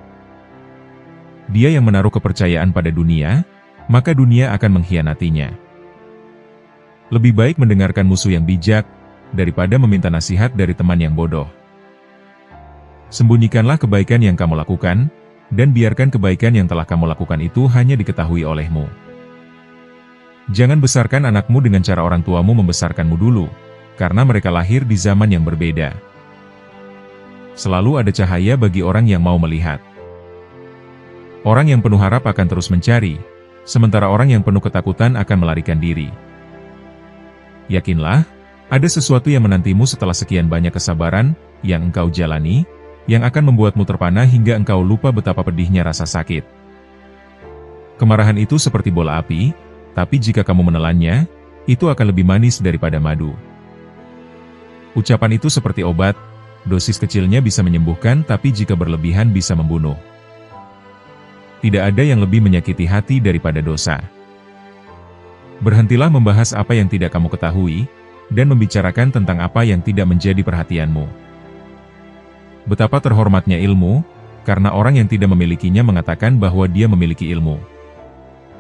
Dia yang menaruh kepercayaan pada dunia, maka dunia akan mengkhianatinya. Lebih baik mendengarkan musuh yang bijak, daripada meminta nasihat dari teman yang bodoh. Sembunyikanlah kebaikan yang kamu lakukan, dan biarkan kebaikan yang telah kamu lakukan itu hanya diketahui olehmu. Jangan besarkan anakmu dengan cara orang tuamu membesarkanmu dulu, karena mereka lahir di zaman yang berbeda. Selalu ada cahaya bagi orang yang mau melihat. Orang yang penuh harap akan terus mencari, sementara orang yang penuh ketakutan akan melarikan diri. Yakinlah, ada sesuatu yang menantimu setelah sekian banyak kesabaran yang engkau jalani, yang akan membuatmu terpana hingga engkau lupa betapa pedihnya rasa sakit. Kemarahan itu seperti bola api, tapi jika kamu menelannya, itu akan lebih manis daripada madu. Ucapan itu seperti obat, dosis kecilnya bisa menyembuhkan tapi jika berlebihan bisa membunuh. Tidak ada yang lebih menyakiti hati daripada dosa. Berhentilah membahas apa yang tidak kamu ketahui, dan membicarakan tentang apa yang tidak menjadi perhatianmu. Betapa terhormatnya ilmu, karena orang yang tidak memilikinya mengatakan bahwa dia memiliki ilmu.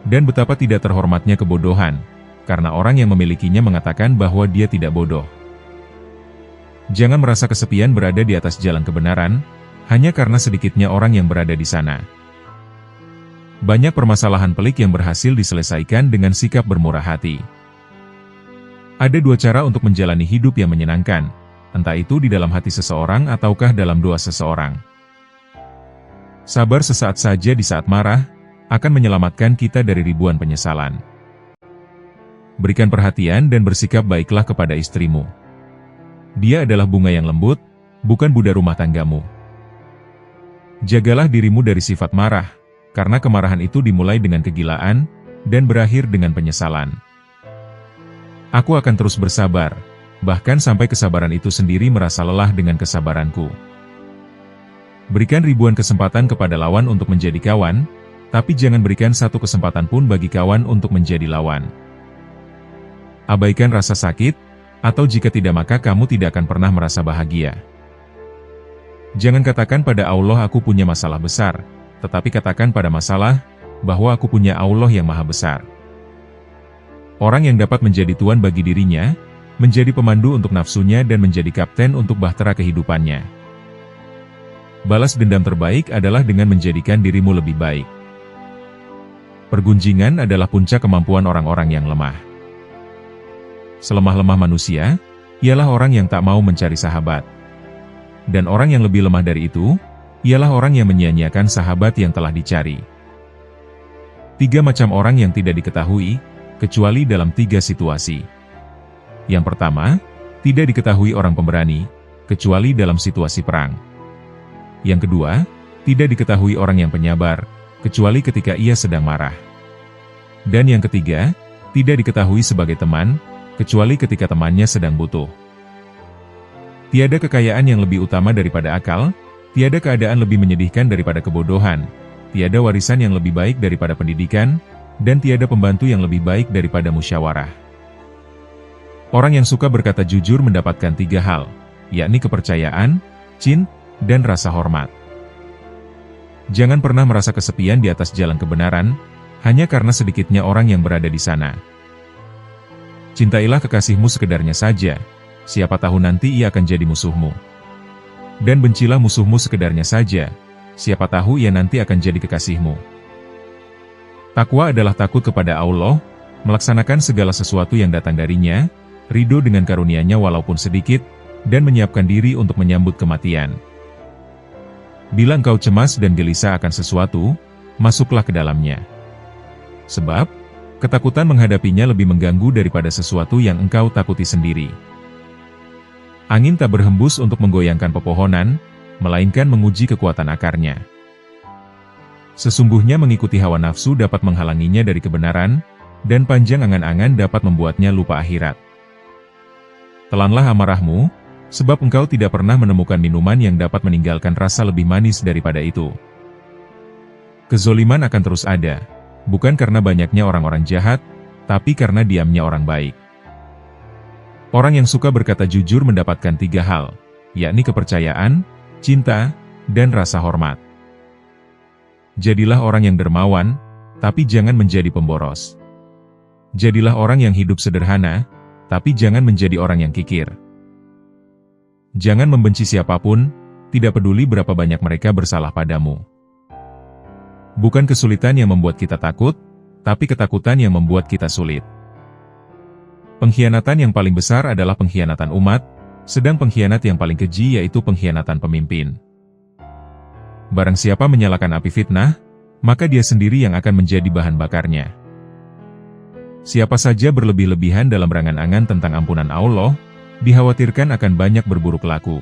Dan betapa tidak terhormatnya kebodohan, karena orang yang memilikinya mengatakan bahwa dia tidak bodoh. Jangan merasa kesepian berada di atas jalan kebenaran, hanya karena sedikitnya orang yang berada di sana. Banyak permasalahan pelik yang berhasil diselesaikan dengan sikap bermurah hati. Ada dua cara untuk menjalani hidup yang menyenangkan, entah itu di dalam hati seseorang ataukah dalam doa seseorang. Sabar sesaat saja di saat marah, akan menyelamatkan kita dari ribuan penyesalan. Berikan perhatian dan bersikap baiklah kepada istrimu. Dia adalah bunga yang lembut, bukan budak rumah tanggamu. Jagalah dirimu dari sifat marah, karena kemarahan itu dimulai dengan kegilaan, dan berakhir dengan penyesalan. Aku akan terus bersabar, bahkan sampai kesabaran itu sendiri merasa lelah dengan kesabaranku. Berikan ribuan kesempatan kepada lawan untuk menjadi kawan, tapi jangan berikan satu kesempatan pun bagi kawan untuk menjadi lawan. Abaikan rasa sakit, atau jika tidak maka kamu tidak akan pernah merasa bahagia. Jangan katakan pada Allah aku punya masalah besar, tetapi katakan pada masalah, bahwa aku punya Allah yang maha besar. Orang yang dapat menjadi tuan bagi dirinya, menjadi pemandu untuk nafsunya dan menjadi kapten untuk bahtera kehidupannya. Balas dendam terbaik adalah dengan menjadikan dirimu lebih baik. Pergunjingan adalah puncak kemampuan orang-orang yang lemah. Selemah-lemah manusia, ialah orang yang tak mau mencari sahabat. Dan orang yang lebih lemah dari itu, ialah orang yang menyia-nyiakan sahabat yang telah dicari. 3 macam orang yang tidak diketahui, kecuali dalam 3 situasi. Yang pertama, tidak diketahui orang pemberani, kecuali dalam situasi perang. Yang kedua, tidak diketahui orang yang penyabar, kecuali ketika ia sedang marah. Dan yang ketiga, tidak diketahui sebagai teman, kecuali ketika temannya sedang butuh. Tiada kekayaan yang lebih utama daripada akal, tiada keadaan lebih menyedihkan daripada kebodohan, tiada warisan yang lebih baik daripada pendidikan, dan tiada pembantu yang lebih baik daripada musyawarah. Orang yang suka berkata jujur mendapatkan 3 hal, yakni kepercayaan, cinta, dan rasa hormat. Jangan pernah merasa kesepian di atas jalan kebenaran, hanya karena sedikitnya orang yang berada di sana. Cintailah kekasihmu sekedarnya saja, siapa tahu nanti ia akan jadi musuhmu. Dan bencilah musuhmu sekedarnya saja, siapa tahu ia nanti akan jadi kekasihmu. Takwa adalah takut kepada Allah, melaksanakan segala sesuatu yang datang darinya, ridho dengan karunia-Nya walaupun sedikit, dan menyiapkan diri untuk menyambut kematian. Bila engkau cemas dan gelisah akan sesuatu, masuklah ke dalamnya. Sebab, ketakutan menghadapinya lebih mengganggu daripada sesuatu yang engkau takuti sendiri. Angin tak berhembus untuk menggoyangkan pepohonan, melainkan menguji kekuatan akarnya. Sesungguhnya mengikuti hawa nafsu dapat menghalanginya dari kebenaran, dan panjang angan-angan dapat membuatnya lupa akhirat. Telanlah amarahmu, sebab engkau tidak pernah menemukan minuman yang dapat meninggalkan rasa lebih manis daripada itu. Kezoliman akan terus ada, bukan karena banyaknya orang-orang jahat, tapi karena diamnya orang baik. Orang yang suka berkata jujur mendapatkan 3 hal, yakni kepercayaan, cinta, dan rasa hormat. Jadilah orang yang dermawan, tapi jangan menjadi pemboros. Jadilah orang yang hidup sederhana, tapi jangan menjadi orang yang kikir. Jangan membenci siapapun, tidak peduli berapa banyak mereka bersalah padamu. Bukan kesulitan yang membuat kita takut, tapi ketakutan yang membuat kita sulit. Pengkhianatan yang paling besar adalah pengkhianatan umat, sedang pengkhianat yang paling keji yaitu pengkhianatan pemimpin. Barang siapa menyalakan api fitnah, maka dia sendiri yang akan menjadi bahan bakarnya. Siapa saja berlebih-lebihan dalam berangan-angan tentang ampunan Allah, dikhawatirkan akan banyak berburuk laku.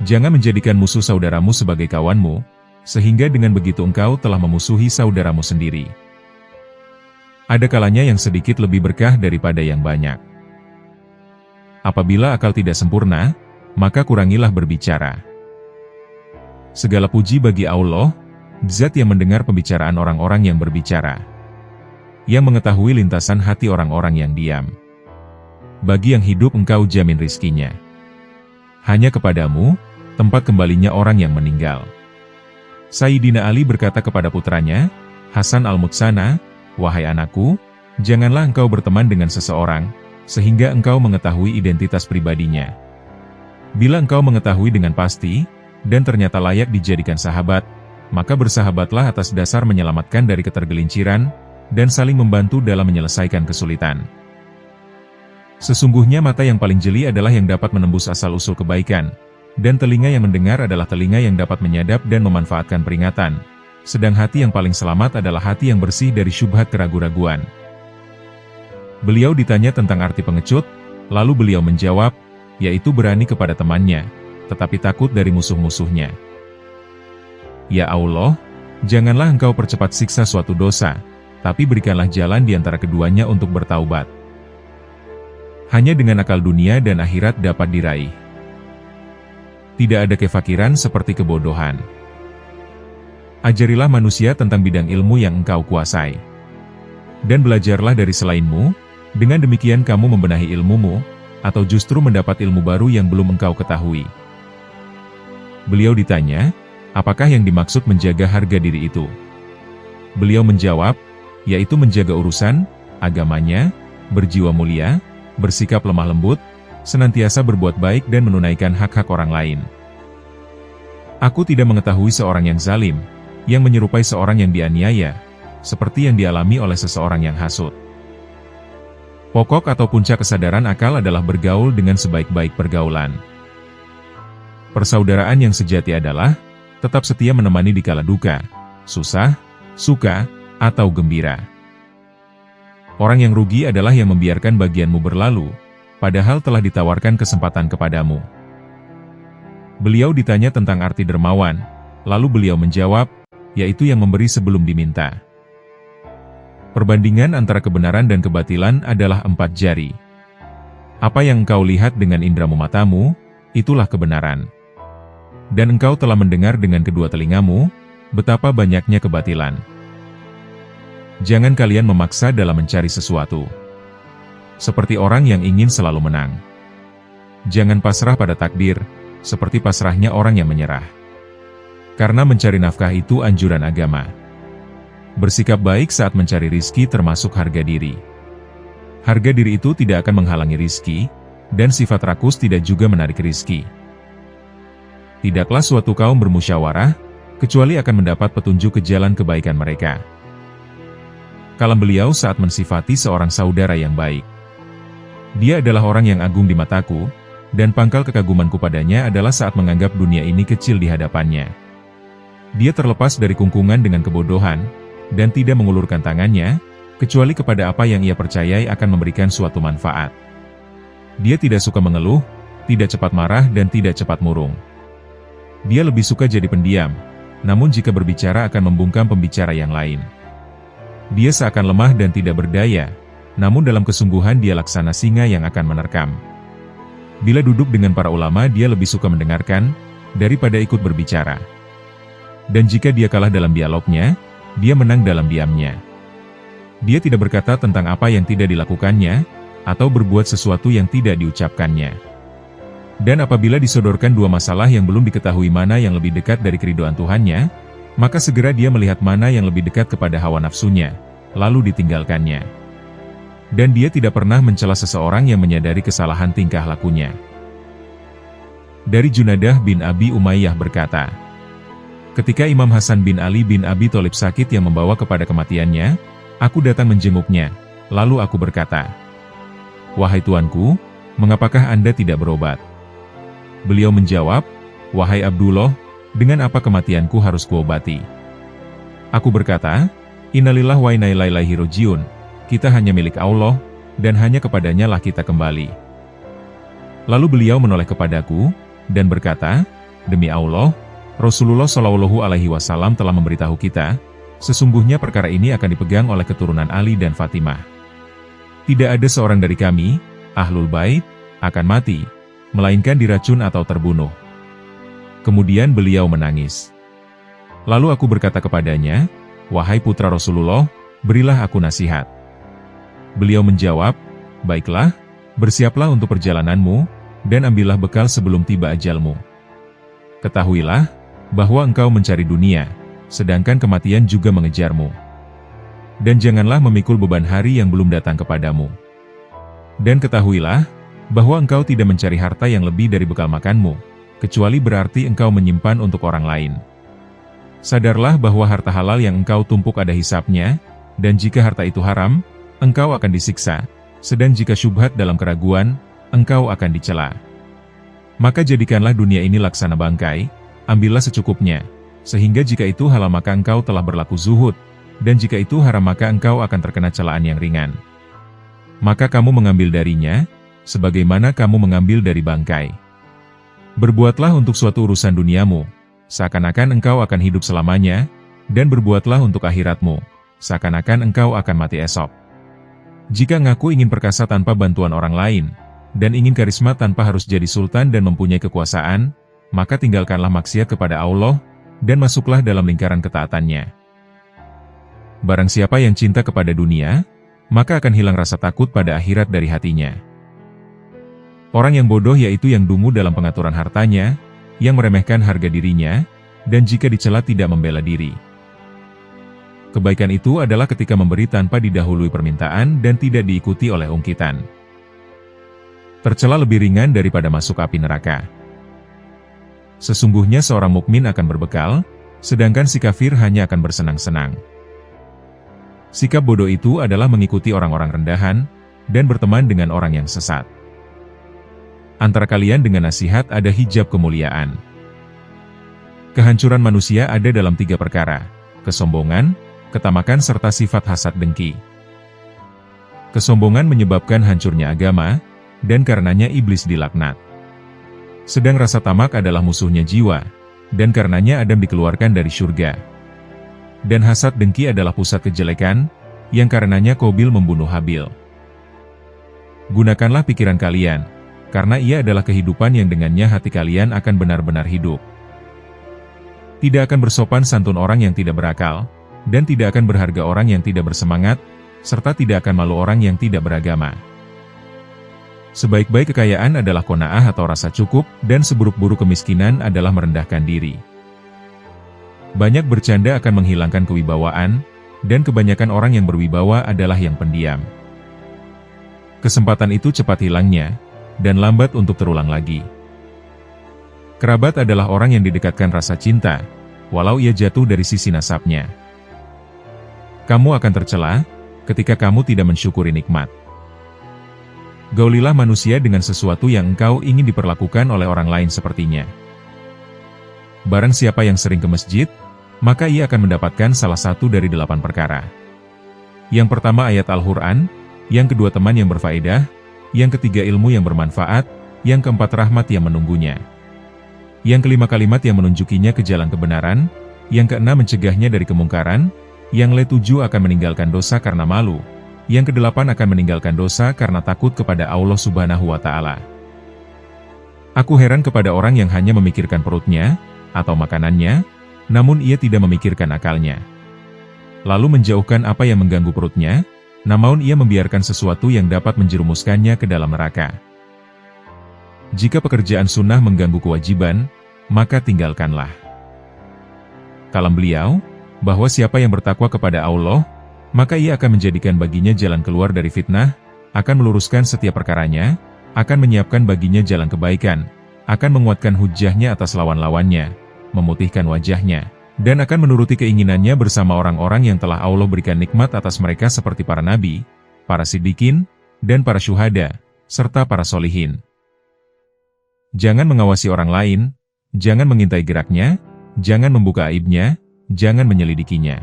Jangan menjadikan musuh saudaramu sebagai kawanmu, sehingga dengan begitu engkau telah memusuhi saudaramu sendiri. Ada kalanya yang sedikit lebih berkah daripada yang banyak. Apabila akal tidak sempurna, maka kurangilah berbicara. Segala puji bagi Allah, Zat yang mendengar pembicaraan orang-orang yang berbicara, yang mengetahui lintasan hati orang-orang yang diam. Bagi yang hidup engkau jamin rizkinya. Hanya kepadamu, tempat kembalinya orang yang meninggal. Sayyidina Ali berkata kepada putranya, Hasan al-Mutsana, "Wahai anakku, janganlah engkau berteman dengan seseorang, sehingga engkau mengetahui identitas pribadinya. Bila engkau mengetahui dengan pasti, dan ternyata layak dijadikan sahabat, maka bersahabatlah atas dasar menyelamatkan dari ketergelinciran, dan saling membantu dalam menyelesaikan kesulitan. Sesungguhnya mata yang paling jeli adalah yang dapat menembus asal-usul kebaikan, dan telinga yang mendengar adalah telinga yang dapat menyadap dan memanfaatkan peringatan, sedang hati yang paling selamat adalah hati yang bersih dari syubhat keraguan-raguan." Beliau ditanya tentang arti pengecut, lalu beliau menjawab, yaitu berani kepada temannya, tetapi takut dari musuh-musuhnya. Ya Allah, janganlah engkau percepat siksa suatu dosa, tapi berikanlah jalan di antara keduanya untuk bertaubat. Hanya dengan akal dunia dan akhirat dapat diraih. Tidak ada kefakiran seperti kebodohan. Ajarilah manusia tentang bidang ilmu yang engkau kuasai. Dan belajarlah dari selainmu, dengan demikian kamu membenahi ilmumu, atau justru mendapat ilmu baru yang belum engkau ketahui. Beliau ditanya, apakah yang dimaksud menjaga harga diri itu? Beliau menjawab, yaitu menjaga urusan agamanya, berjiwa mulia, bersikap lemah lembut, senantiasa berbuat baik dan menunaikan hak-hak orang lain. Aku tidak mengetahui seorang yang zalim, yang menyerupai seorang yang dianiaya, seperti yang dialami oleh seseorang yang hasut. Pokok atau puncak kesadaran akal adalah bergaul dengan sebaik-baik pergaulan. Persaudaraan yang sejati adalah tetap setia menemani di kala duka, susah, suka, atau gembira. Orang yang rugi adalah yang membiarkan bagianmu berlalu, padahal telah ditawarkan kesempatan kepadamu. Beliau ditanya tentang arti dermawan, lalu beliau menjawab, yaitu yang memberi sebelum diminta. Perbandingan antara kebenaran dan kebatilan adalah 4 jari. Apa yang engkau lihat dengan indramu matamu, itulah kebenaran. Dan engkau telah mendengar dengan kedua telingamu, betapa banyaknya kebatilan. Jangan kalian memaksa dalam mencari sesuatu. Seperti orang yang ingin selalu menang. Jangan pasrah pada takdir, seperti pasrahnya orang yang menyerah. Karena mencari nafkah itu anjuran agama. Bersikap baik saat mencari rizki termasuk harga diri. Harga diri itu tidak akan menghalangi rizki, dan sifat rakus tidak juga menarik rizki. Tidaklah suatu kaum bermusyawarah, kecuali akan mendapat petunjuk ke jalan kebaikan mereka. Kalam beliau saat mensifati seorang saudara yang baik. Dia adalah orang yang agung di mataku, dan pangkal kekagumanku padanya adalah saat menganggap dunia ini kecil di hadapannya. Dia terlepas dari kungkungan dengan kebodohan, dan tidak mengulurkan tangannya, kecuali kepada apa yang ia percayai akan memberikan suatu manfaat. Dia tidak suka mengeluh, tidak cepat marah dan tidak cepat murung. Dia lebih suka jadi pendiam, namun jika berbicara akan membungkam pembicara yang lain. Dia seakan lemah dan tidak berdaya, namun dalam kesungguhan dia laksana singa yang akan menerkam. Bila duduk dengan para ulama dia lebih suka mendengarkan, daripada ikut berbicara. Dan jika dia kalah dalam dialognya, dia menang dalam diamnya. Dia tidak berkata tentang apa yang tidak dilakukannya, atau berbuat sesuatu yang tidak diucapkannya. Dan apabila disodorkan dua masalah yang belum diketahui mana yang lebih dekat dari keridhaan Tuhannya, maka segera dia melihat mana yang lebih dekat kepada hawa nafsunya, lalu ditinggalkannya. Dan dia tidak pernah mencela seseorang yang menyadari kesalahan tingkah lakunya. Dari Junadah bin Abi Umayyah berkata, ketika Imam Hasan bin Ali bin Abi Thalib sakit yang membawa kepada kematiannya, aku datang menjenguknya, lalu aku berkata, "Wahai tuanku, mengapakah Anda tidak berobat?" Beliau menjawab, "Wahai Abdullah, dengan apa kematianku harus kuobati?" Aku berkata, "Innalillah wa inna ilaihi rajiun, kita hanya milik Allah, dan hanya kepadanya lah kita kembali." Lalu beliau menoleh kepadaku, dan berkata, Demi Allah, Rasulullah Shallallahu Alaihi Wasallam telah memberitahu kita, sesungguhnya perkara ini akan dipegang oleh keturunan Ali dan Fatimah. Tidak ada seorang dari kami, Ahlul Bait, akan mati, melainkan diracun atau terbunuh. Kemudian beliau menangis. Lalu aku berkata kepadanya, wahai putra Rasulullah, berilah aku nasihat. Beliau menjawab, baiklah, bersiaplah untuk perjalananmu, dan ambillah bekal sebelum tiba ajalmu. Ketahuilah, bahwa engkau mencari dunia, sedangkan kematian juga mengejarmu. Dan janganlah memikul beban hari yang belum datang kepadamu. Dan ketahuilah, bahwa engkau tidak mencari harta yang lebih dari bekal makanmu, kecuali berarti engkau menyimpan untuk orang lain. Sadarlah bahwa harta halal yang engkau tumpuk ada hisapnya, dan jika harta itu haram, engkau akan disiksa, sedang jika syubhat dalam keraguan, engkau akan dicela. Maka jadikanlah dunia ini laksana bangkai, ambillah secukupnya, sehingga jika itu halal maka engkau telah berlaku zuhud, dan jika itu haram maka engkau akan terkena celaan yang ringan. Maka kamu mengambil darinya, sebagaimana kamu mengambil dari bangkai. Berbuatlah untuk suatu urusan duniamu, seakan-akan engkau akan hidup selamanya, dan berbuatlah untuk akhiratmu, seakan-akan engkau akan mati esok. Jika ngaku ingin perkasa tanpa bantuan orang lain, dan ingin karisma tanpa harus jadi sultan dan mempunyai kekuasaan, maka tinggalkanlah maksiat kepada Allah, dan masuklah dalam lingkaran ketaatannya. Barang siapa yang cinta kepada dunia, maka akan hilang rasa takut pada akhirat dari hatinya. Orang yang bodoh yaitu yang dungu dalam pengaturan hartanya, yang meremehkan harga dirinya, dan jika dicela tidak membela diri. Kebaikan itu adalah ketika memberi tanpa didahului permintaan dan tidak diikuti oleh ungkitan. Tercela lebih ringan daripada masuk api neraka. Sesungguhnya seorang mukmin akan berbekal, sedangkan si kafir hanya akan bersenang-senang. Sikap bodoh itu adalah mengikuti orang-orang rendahan, dan berteman dengan orang yang sesat. Antara kalian dengan nasihat ada hijab kemuliaan. Kehancuran manusia ada dalam 3 perkara, kesombongan, ketamakan serta sifat hasad dengki. Kesombongan menyebabkan hancurnya agama, dan karenanya iblis dilaknat. Sedang rasa tamak adalah musuhnya jiwa, dan karenanya Adam dikeluarkan dari surga. Dan hasad dengki adalah pusat kejelekan, yang karenanya Qabil membunuh Habil. Gunakanlah pikiran kalian, karena ia adalah kehidupan yang dengannya hati kalian akan benar-benar hidup. Tidak akan bersopan santun orang yang tidak berakal, dan tidak akan berharga orang yang tidak bersemangat, serta tidak akan malu orang yang tidak beragama. Sebaik-baik kekayaan adalah qanaah atau rasa cukup, dan seburuk-buruk kemiskinan adalah merendahkan diri. Banyak bercanda akan menghilangkan kewibawaan, dan kebanyakan orang yang berwibawa adalah yang pendiam. Kesempatan itu cepat hilangnya, dan lambat untuk terulang lagi. Kerabat adalah orang yang didekatkan rasa cinta, walau ia jatuh dari sisi nasabnya. Kamu akan tercela, ketika kamu tidak mensyukuri nikmat. Gaulilah manusia dengan sesuatu yang engkau ingin diperlakukan oleh orang lain sepertinya. Barang siapa yang sering ke masjid, maka ia akan mendapatkan salah satu dari 8 perkara. Yang pertama ayat Al-Quran, yang kedua teman yang berfaedah, yang ketiga ilmu yang bermanfaat, yang keempat rahmat yang menunggunya. Yang kelima kalimat yang menunjukinya ke jalan kebenaran, yang keenam mencegahnya dari kemungkaran, yang ketujuh akan meninggalkan dosa karena malu, yang kedelapan akan meninggalkan dosa karena takut kepada Allah Subhanahu wa Ta'ala. Aku heran kepada orang yang hanya memikirkan perutnya, atau makanannya, namun ia tidak memikirkan akalnya. Lalu menjauhkan apa yang mengganggu perutnya, namun ia membiarkan sesuatu yang dapat menjerumuskannya ke dalam neraka. Jika pekerjaan sunnah mengganggu kewajiban, maka tinggalkanlah. Kalam beliau, bahwa siapa yang bertakwa kepada Allah, maka ia akan menjadikan baginya jalan keluar dari fitnah, akan meluruskan setiap perkaranya, akan menyiapkan baginya jalan kebaikan, akan menguatkan hujahnya atas lawan-lawannya, memutihkan wajahnya, dan akan menuruti keinginannya bersama orang-orang yang telah Allah berikan nikmat atas mereka seperti para nabi, para siddiqin, dan para syuhada, serta para solihin. Jangan mengawasi orang lain, jangan mengintai geraknya, jangan membuka aibnya, jangan menyelidikinya.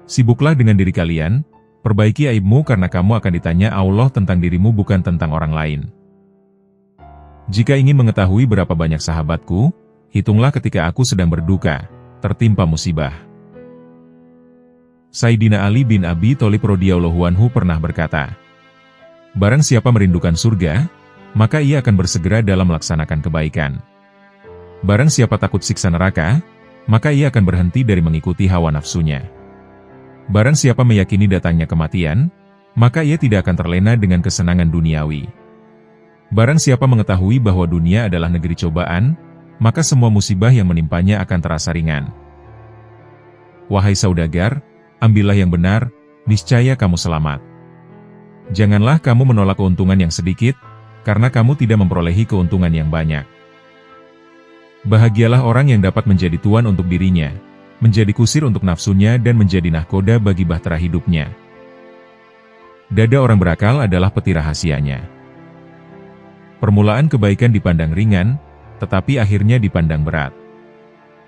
Sibuklah dengan diri kalian, perbaiki aibmu karena kamu akan ditanya Allah tentang dirimu bukan tentang orang lain. Jika ingin mengetahui berapa banyak sahabatku, hitunglah ketika aku sedang berduka, tertimpa musibah. Sayyidina Ali bin Abi Thalib radhiyallahu anhu pernah berkata, barang siapa merindukan surga, maka ia akan bersegera dalam melaksanakan kebaikan. Barang siapa takut siksa neraka, maka ia akan berhenti dari mengikuti hawa nafsunya. Barang siapa meyakini datangnya kematian, maka ia tidak akan terlena dengan kesenangan duniawi. Barang siapa mengetahui bahwa dunia adalah negeri cobaan, maka semua musibah yang menimpanya akan terasa ringan. Wahai saudagar, ambillah yang benar, niscaya kamu selamat. Janganlah kamu menolak keuntungan yang sedikit, karena kamu tidak memperolehi keuntungan yang banyak. Bahagialah orang yang dapat menjadi tuan untuk dirinya, menjadi kusir untuk nafsunya dan menjadi nahkoda bagi bahtera hidupnya. Dada orang berakal adalah peti rahasianya. Permulaan kebaikan dipandang ringan, tetapi akhirnya dipandang berat.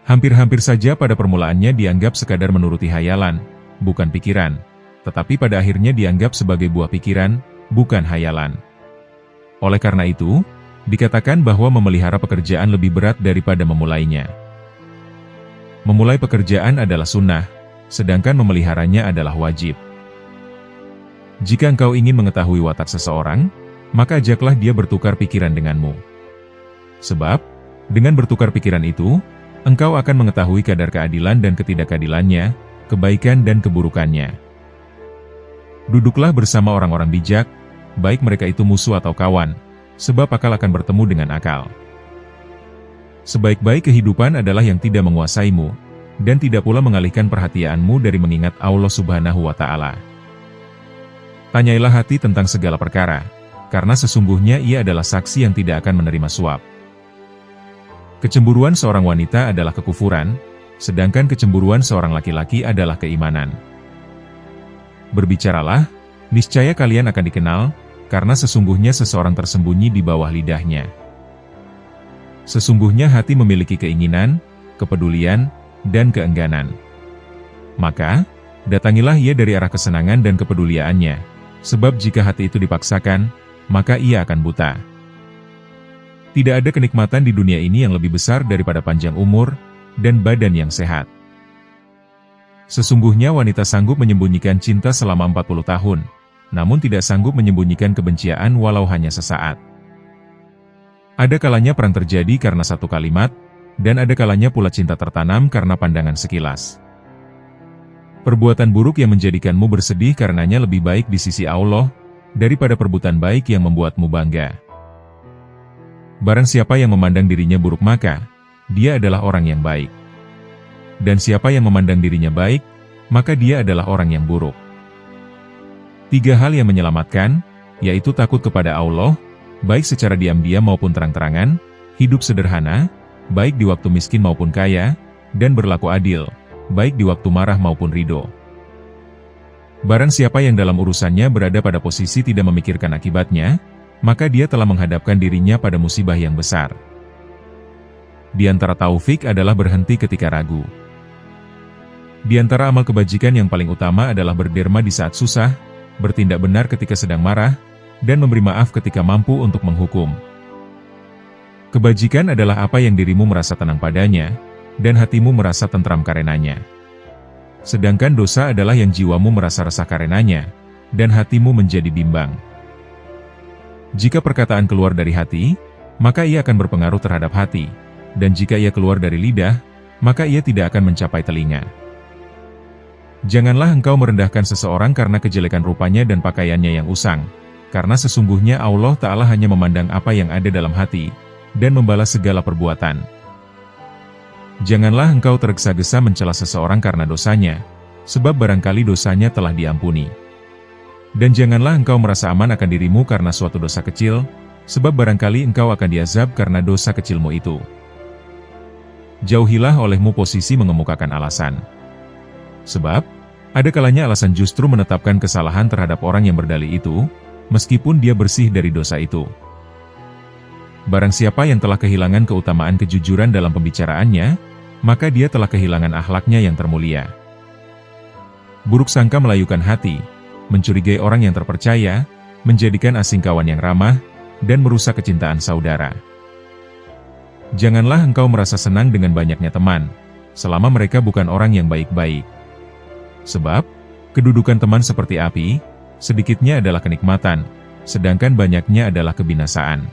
Hampir-hampir saja pada permulaannya dianggap sekadar menuruti hayalan, bukan pikiran, tetapi pada akhirnya dianggap sebagai buah pikiran, bukan hayalan. Oleh karena itu, dikatakan bahwa memelihara pekerjaan lebih berat daripada memulainya. Memulai pekerjaan adalah sunnah, sedangkan memeliharanya adalah wajib. Jika engkau ingin mengetahui watak seseorang, maka ajaklah dia bertukar pikiran denganmu. Sebab, dengan bertukar pikiran itu, engkau akan mengetahui kadar keadilan dan ketidakadilannya, kebaikan dan keburukannya. Duduklah bersama orang-orang bijak, baik mereka itu musuh atau kawan, sebab akal akan bertemu dengan akal. Sebaik-baik kehidupan adalah yang tidak menguasaimu, dan tidak pula mengalihkan perhatianmu dari mengingat Allah Subhanahu wa Ta'ala. Tanyailah hati tentang segala perkara, karena sesungguhnya ia adalah saksi yang tidak akan menerima suap. Kecemburuan seorang wanita adalah kekufuran, sedangkan kecemburuan seorang laki-laki adalah keimanan. Berbicaralah, niscaya kalian akan dikenal, karena sesungguhnya seseorang tersembunyi di bawah lidahnya. Sesungguhnya hati memiliki keinginan, kepedulian, dan keengganan. Maka, datangilah ia dari arah kesenangan dan kepeduliannya, sebab jika hati itu dipaksakan, maka ia akan buta. Tidak ada kenikmatan di dunia ini yang lebih besar daripada panjang umur, dan badan yang sehat. Sesungguhnya wanita sanggup menyembunyikan cinta selama 40 tahun, namun tidak sanggup menyembunyikan kebencian walau hanya sesaat. Ada kalanya perang terjadi karena satu kalimat, dan ada kalanya pula cinta tertanam karena pandangan sekilas. Perbuatan buruk yang menjadikanmu bersedih karenanya lebih baik di sisi Allah, daripada perbuatan baik yang membuatmu bangga. Barang siapa yang memandang dirinya buruk maka, dia adalah orang yang baik. Dan siapa yang memandang dirinya baik, maka dia adalah orang yang buruk. 3 hal yang menyelamatkan, yaitu takut kepada Allah, baik secara diam-diam maupun terang-terangan, hidup sederhana, baik di waktu miskin maupun kaya, dan berlaku adil, baik di waktu marah maupun ridho. Barang siapa yang dalam urusannya berada pada posisi tidak memikirkan akibatnya, maka dia telah menghadapkan dirinya pada musibah yang besar. Di antara taufik adalah berhenti ketika ragu. Di antara amal kebajikan yang paling utama adalah berderma di saat susah, bertindak benar ketika sedang marah, dan memberi maaf ketika mampu untuk menghukum. Kebajikan adalah apa yang dirimu merasa tenang padanya, dan hatimu merasa tentram karenanya. Sedangkan dosa adalah yang jiwamu merasa resah karenanya, dan hatimu menjadi bimbang. Jika perkataan keluar dari hati, maka ia akan berpengaruh terhadap hati, dan jika ia keluar dari lidah, maka ia tidak akan mencapai telinga. Janganlah engkau merendahkan seseorang karena kejelekan rupanya dan pakaiannya yang usang, karena sesungguhnya Allah Ta'ala hanya memandang apa yang ada dalam hati, dan membalas segala perbuatan. Janganlah engkau tergesa-gesa mencela seseorang karena dosanya, sebab barangkali dosanya telah diampuni. Dan janganlah engkau merasa aman akan dirimu karena suatu dosa kecil, sebab barangkali engkau akan diazab karena dosa kecilmu itu. Jauhilah olehmu posisi mengemukakan alasan. Sebab, ada kalanya alasan justru menetapkan kesalahan terhadap orang yang berdalih itu, meskipun dia bersih dari dosa itu. Barang siapa yang telah kehilangan keutamaan kejujuran dalam pembicaraannya, maka dia telah kehilangan akhlaknya yang termulia. Buruk sangka melayukan hati, mencurigai orang yang terpercaya, menjadikan asing kawan yang ramah, dan merusak kecintaan saudara. Janganlah engkau merasa senang dengan banyaknya teman, selama mereka bukan orang yang baik-baik. Sebab, kedudukan teman seperti api, sedikitnya adalah kenikmatan, sedangkan banyaknya adalah kebinasaan.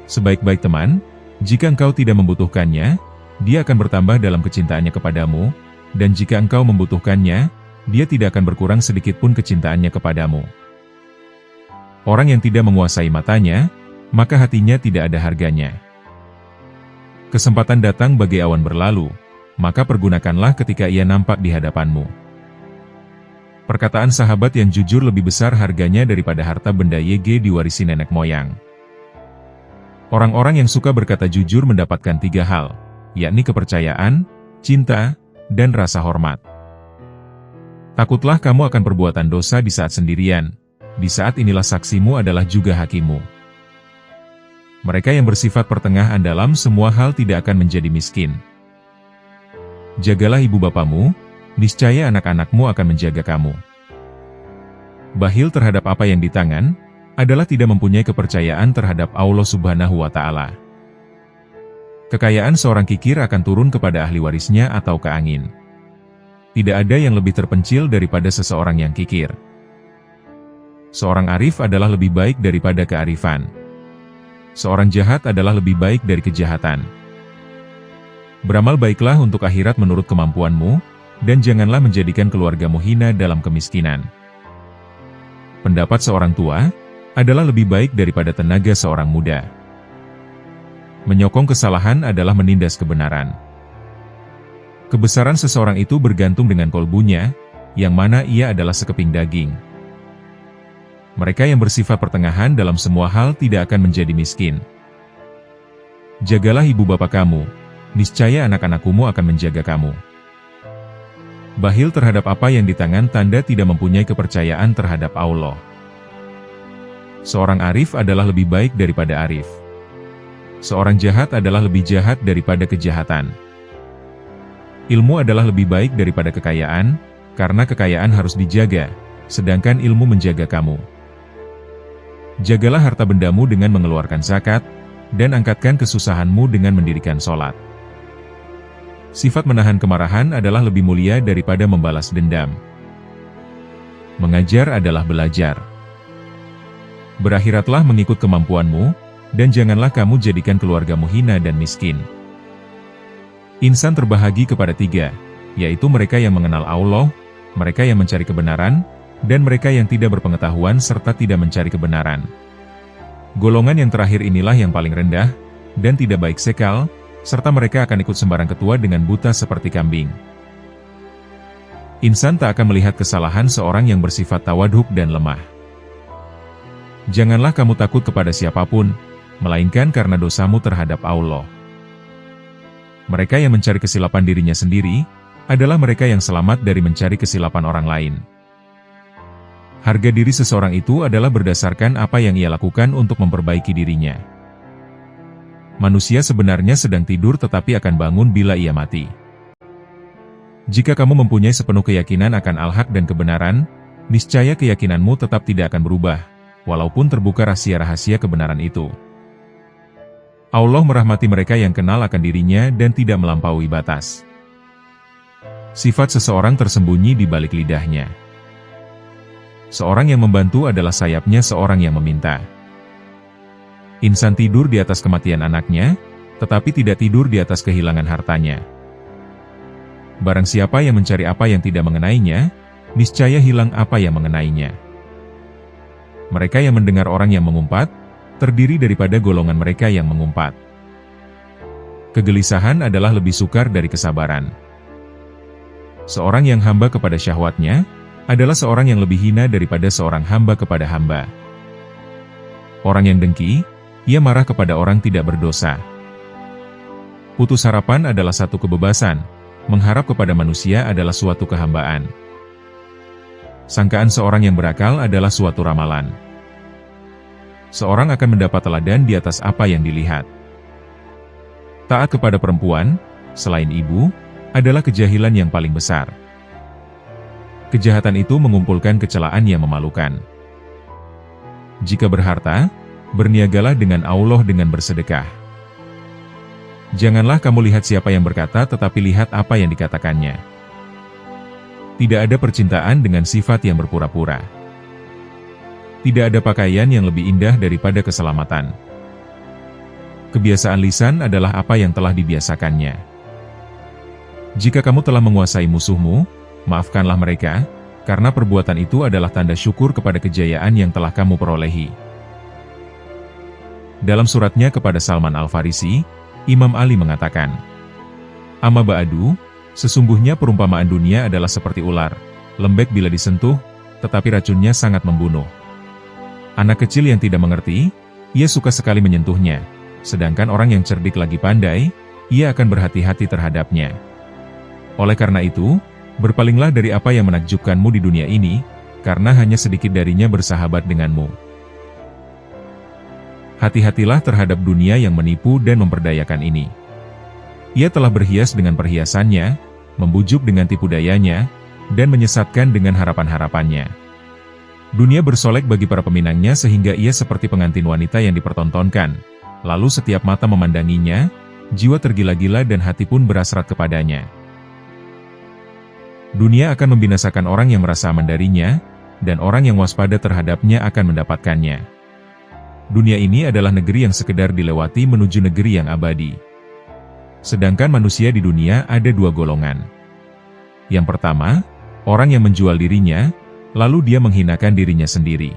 Sebaik-baik teman, jika engkau tidak membutuhkannya, dia akan bertambah dalam kecintaannya kepadamu, dan jika engkau membutuhkannya, dia tidak akan berkurang sedikitpun kecintaannya kepadamu. Orang yang tidak menguasai matanya, maka hatinya tidak ada harganya. Kesempatan datang bagai awan berlalu, maka pergunakanlah ketika ia nampak di hadapanmu. Perkataan sahabat yang jujur lebih besar harganya daripada harta benda YG diwarisi nenek moyang. Orang-orang yang suka berkata jujur mendapatkan 3 hal, yakni kepercayaan, cinta, dan rasa hormat. Takutlah kamu akan perbuatan dosa di saat sendirian, di saat inilah saksimu adalah juga hakimu. Mereka yang bersifat pertengahan dalam semua hal tidak akan menjadi miskin. Jagalah ibu bapamu, niscaya anak-anakmu akan menjaga kamu. Bakhil terhadap apa yang di tangan, adalah tidak mempunyai kepercayaan terhadap Allah Subhanahu wa Ta'ala. Kekayaan seorang kikir akan turun kepada ahli warisnya atau ke angin. Tidak ada yang lebih terpencil daripada seseorang yang kikir. Seorang arif adalah lebih baik daripada kearifan. Seorang jahat adalah lebih baik dari kejahatan. Beramal baiklah untuk akhirat menurut kemampuanmu, dan janganlah menjadikan keluargamu hina dalam kemiskinan. Pendapat seorang tua adalah lebih baik daripada tenaga seorang muda. Menyokong kesalahan adalah menindas kebenaran. Kebesaran seseorang itu bergantung dengan kolbunya, yang mana ia adalah sekeping daging. Mereka yang bersifat pertengahan dalam semua hal tidak akan menjadi miskin. Jagalah ibu bapak kamu, niscaya anak-anakmu akan menjaga kamu. Bakhil terhadap apa yang di tangan tanda tidak mempunyai kepercayaan terhadap Allah. Seorang arif adalah lebih baik daripada arif. Seorang jahat adalah lebih jahat daripada kejahatan. Ilmu adalah lebih baik daripada kekayaan, karena kekayaan harus dijaga, sedangkan ilmu menjaga kamu. Jagalah harta bendamu dengan mengeluarkan zakat, dan angkatkan kesusahanmu dengan mendirikan sholat. Sifat menahan kemarahan adalah lebih mulia daripada membalas dendam. Mengajar adalah belajar. Berakhiratlah mengikut kemampuanmu, dan janganlah kamu jadikan keluargamu hina dan miskin. Insan terbahagi kepada 3, yaitu mereka yang mengenal Allah, mereka yang mencari kebenaran, dan mereka yang tidak berpengetahuan serta tidak mencari kebenaran. Golongan yang terakhir inilah yang paling rendah, dan tidak baik sekal, serta mereka akan ikut sembarang ketua dengan buta seperti kambing. Insan tak akan melihat kesalahan seorang yang bersifat tawadhuk dan lemah. Janganlah kamu takut kepada siapapun, melainkan karena dosamu terhadap Allah. Mereka yang mencari kesilapan dirinya sendiri, adalah mereka yang selamat dari mencari kesilapan orang lain. Harga diri seseorang itu adalah berdasarkan apa yang ia lakukan untuk memperbaiki dirinya. Manusia sebenarnya sedang tidur tetapi akan bangun bila ia mati. Jika kamu mempunyai sepenuh keyakinan akan al-haq dan kebenaran, niscaya keyakinanmu tetap tidak akan berubah, walaupun terbuka rahasia-rahasia kebenaran itu. Allah merahmati mereka yang kenal akan dirinya dan tidak melampaui batas. Sifat seseorang tersembunyi di balik lidahnya. Seorang yang membantu adalah sayapnya seorang yang meminta. Insan tidur di atas kematian anaknya, tetapi tidak tidur di atas kehilangan hartanya. Barang siapa yang mencari apa yang tidak mengenainya, niscaya hilang apa yang mengenainya. Mereka yang mendengar orang yang mengumpat, terdiri daripada golongan mereka yang mengumpat. Kegelisahan adalah lebih sukar dari kesabaran. Seorang yang hamba kepada syahwatnya, adalah seorang yang lebih hina daripada seorang hamba kepada hamba. Orang yang dengki, ia marah kepada orang tidak berdosa. Putus harapan adalah satu kebebasan, mengharap kepada manusia adalah suatu kehambaan. Sangkaan seorang yang berakal adalah suatu ramalan. Seorang akan mendapat teladan di atas apa yang dilihat. Taat kepada perempuan, selain ibu, adalah kejahilan yang paling besar. Kejahatan itu mengumpulkan kecelaan yang memalukan. Jika berharta, berniagalah dengan Allah dengan bersedekah. Janganlah kamu lihat siapa yang berkata tetapi lihat apa yang dikatakannya. Tidak ada percintaan dengan sifat yang berpura-pura. Tidak ada pakaian yang lebih indah daripada keselamatan. Kebiasaan lisan adalah apa yang telah dibiasakannya. Jika kamu telah menguasai musuhmu, maafkanlah mereka, karena perbuatan itu adalah tanda syukur kepada kejayaan yang telah kamu perolehi. Dalam suratnya kepada Salman Al-Farisi, Imam Ali mengatakan, "Amma ba'du, sesungguhnya perumpamaan dunia adalah seperti ular, lembek bila disentuh, tetapi racunnya sangat membunuh. Anak kecil yang tidak mengerti, ia suka sekali menyentuhnya. Sedangkan orang yang cerdik lagi pandai, ia akan berhati-hati terhadapnya. Oleh karena itu, berpalinglah dari apa yang menakjubkanmu di dunia ini, karena hanya sedikit darinya bersahabat denganmu. Hati-hatilah terhadap dunia yang menipu dan memperdayakan ini. Ia telah berhias dengan perhiasannya, membujuk dengan tipu dayanya, dan menyesatkan dengan harapan-harapannya. Dunia bersolek bagi para peminangnya sehingga ia seperti pengantin wanita yang dipertontonkan. Lalu setiap mata memandanginya, jiwa tergila-gila dan hati pun berasrat kepadanya. Dunia akan membinasakan orang yang merasa aman darinya, dan orang yang waspada terhadapnya akan mendapatkannya. Dunia ini adalah negeri yang sekedar dilewati menuju negeri yang abadi. Sedangkan manusia di dunia ada dua golongan. Yang pertama, orang yang menjual dirinya, lalu dia menghinakan dirinya sendiri.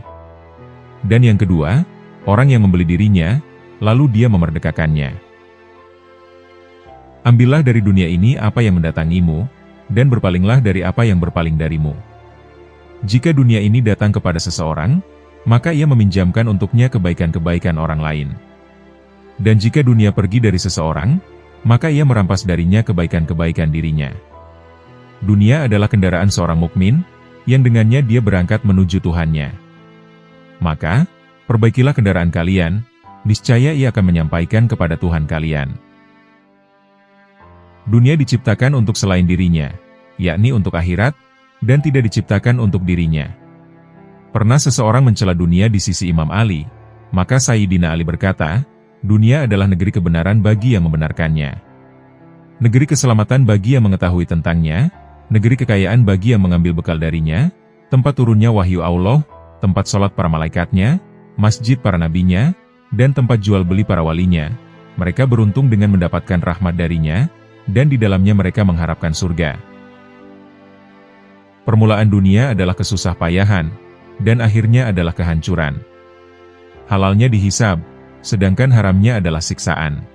Dan yang kedua, orang yang membeli dirinya, lalu dia memerdekakannya. Ambillah dari dunia ini apa yang mendatangimu, dan berpalinglah dari apa yang berpaling darimu. Jika dunia ini datang kepada seseorang, maka ia meminjamkan untuknya kebaikan-kebaikan orang lain. Dan jika dunia pergi dari seseorang, maka ia merampas darinya kebaikan-kebaikan dirinya. Dunia adalah kendaraan seorang mukmin, yang dengannya dia berangkat menuju Tuhannya. Maka, perbaikilah kendaraan kalian, niscaya ia akan menyampaikan kepada Tuhan kalian. Dunia diciptakan untuk selain dirinya, yakni untuk akhirat, dan tidak diciptakan untuk dirinya. Pernah seseorang mencela dunia di sisi Imam Ali, maka Sayyidina Ali berkata, dunia adalah negeri kebenaran bagi yang membenarkannya. Negeri keselamatan bagi yang mengetahui tentangnya, negeri kekayaan bagi yang mengambil bekal darinya, tempat turunnya wahyu Allah, tempat sholat para malaikatnya, masjid para nabinya, dan tempat jual beli para walinya. Mereka beruntung dengan mendapatkan rahmat darinya, dan di dalamnya mereka mengharapkan surga. Permulaan dunia adalah kesusah payahan, dan akhirnya adalah kehancuran. Halalnya dihisab, sedangkan haramnya adalah siksaan.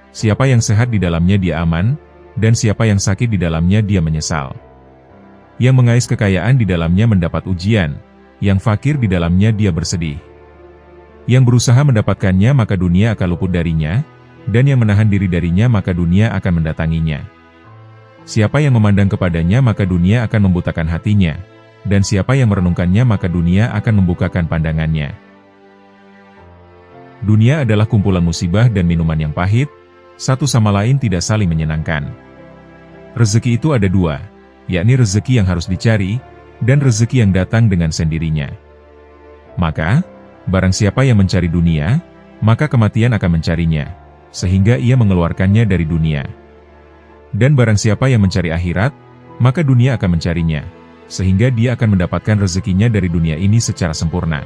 Siapa yang sehat di dalamnya dia aman, dan siapa yang sakit di dalamnya dia menyesal. Yang mengais kekayaan di dalamnya mendapat ujian, yang fakir di dalamnya dia bersedih. Yang berusaha mendapatkannya maka dunia akan luput darinya, dan yang menahan diri darinya maka dunia akan mendatanginya. Siapa yang memandang kepadanya maka dunia akan membutakan hatinya, dan siapa yang merenungkannya maka dunia akan membukakan pandangannya. Dunia adalah kumpulan musibah dan minuman yang pahit, satu sama lain tidak saling menyenangkan. Rezeki itu ada dua, yakni rezeki yang harus dicari, dan rezeki yang datang dengan sendirinya. Maka, barang siapa yang mencari dunia, maka kematian akan mencarinya, sehingga ia mengeluarkannya dari dunia. Dan barang siapa yang mencari akhirat, maka dunia akan mencarinya, sehingga dia akan mendapatkan rezekinya dari dunia ini secara sempurna.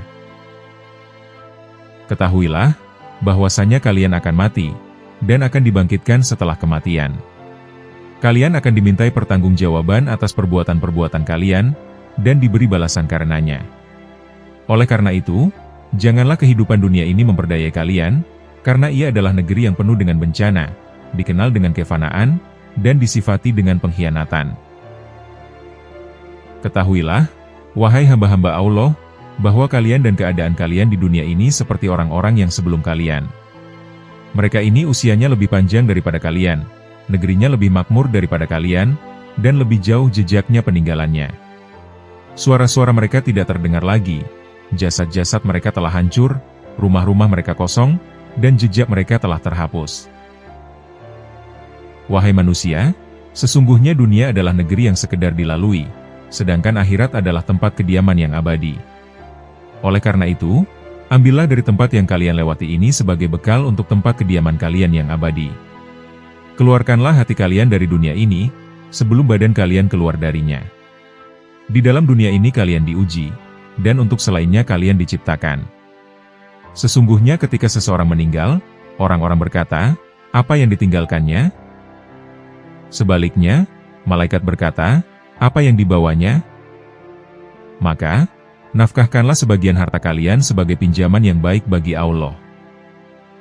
Ketahuilah, bahwasanya kalian akan mati, dan akan dibangkitkan setelah kematian. Kalian akan dimintai pertanggungjawaban atas perbuatan-perbuatan kalian, dan diberi balasan karenanya. Oleh karena itu, janganlah kehidupan dunia ini memperdayai kalian, karena ia adalah negeri yang penuh dengan bencana, dikenal dengan kefanaan, dan disifati dengan pengkhianatan. Ketahuilah, wahai hamba-hamba Allah, bahwa kalian dan keadaan kalian di dunia ini seperti orang-orang yang sebelum kalian. Mereka ini usianya lebih panjang daripada kalian, negerinya lebih makmur daripada kalian, dan lebih jauh jejaknya peninggalannya. Suara-suara mereka tidak terdengar lagi, jasad-jasad mereka telah hancur, rumah-rumah mereka kosong, dan jejak mereka telah terhapus. Wahai manusia, sesungguhnya dunia adalah negeri yang sekedar dilalui, sedangkan akhirat adalah tempat kediaman yang abadi. Oleh karena itu, ambillah dari tempat yang kalian lewati ini sebagai bekal untuk tempat kediaman kalian yang abadi. Keluarkanlah hati kalian dari dunia ini, sebelum badan kalian keluar darinya. Di dalam dunia ini kalian diuji, dan untuk selainnya kalian diciptakan. Sesungguhnya ketika seseorang meninggal, orang-orang berkata, apa yang ditinggalkannya? Sebaliknya, malaikat berkata, apa yang dibawanya? Maka, nafkahkanlah sebagian harta kalian sebagai pinjaman yang baik bagi Allah.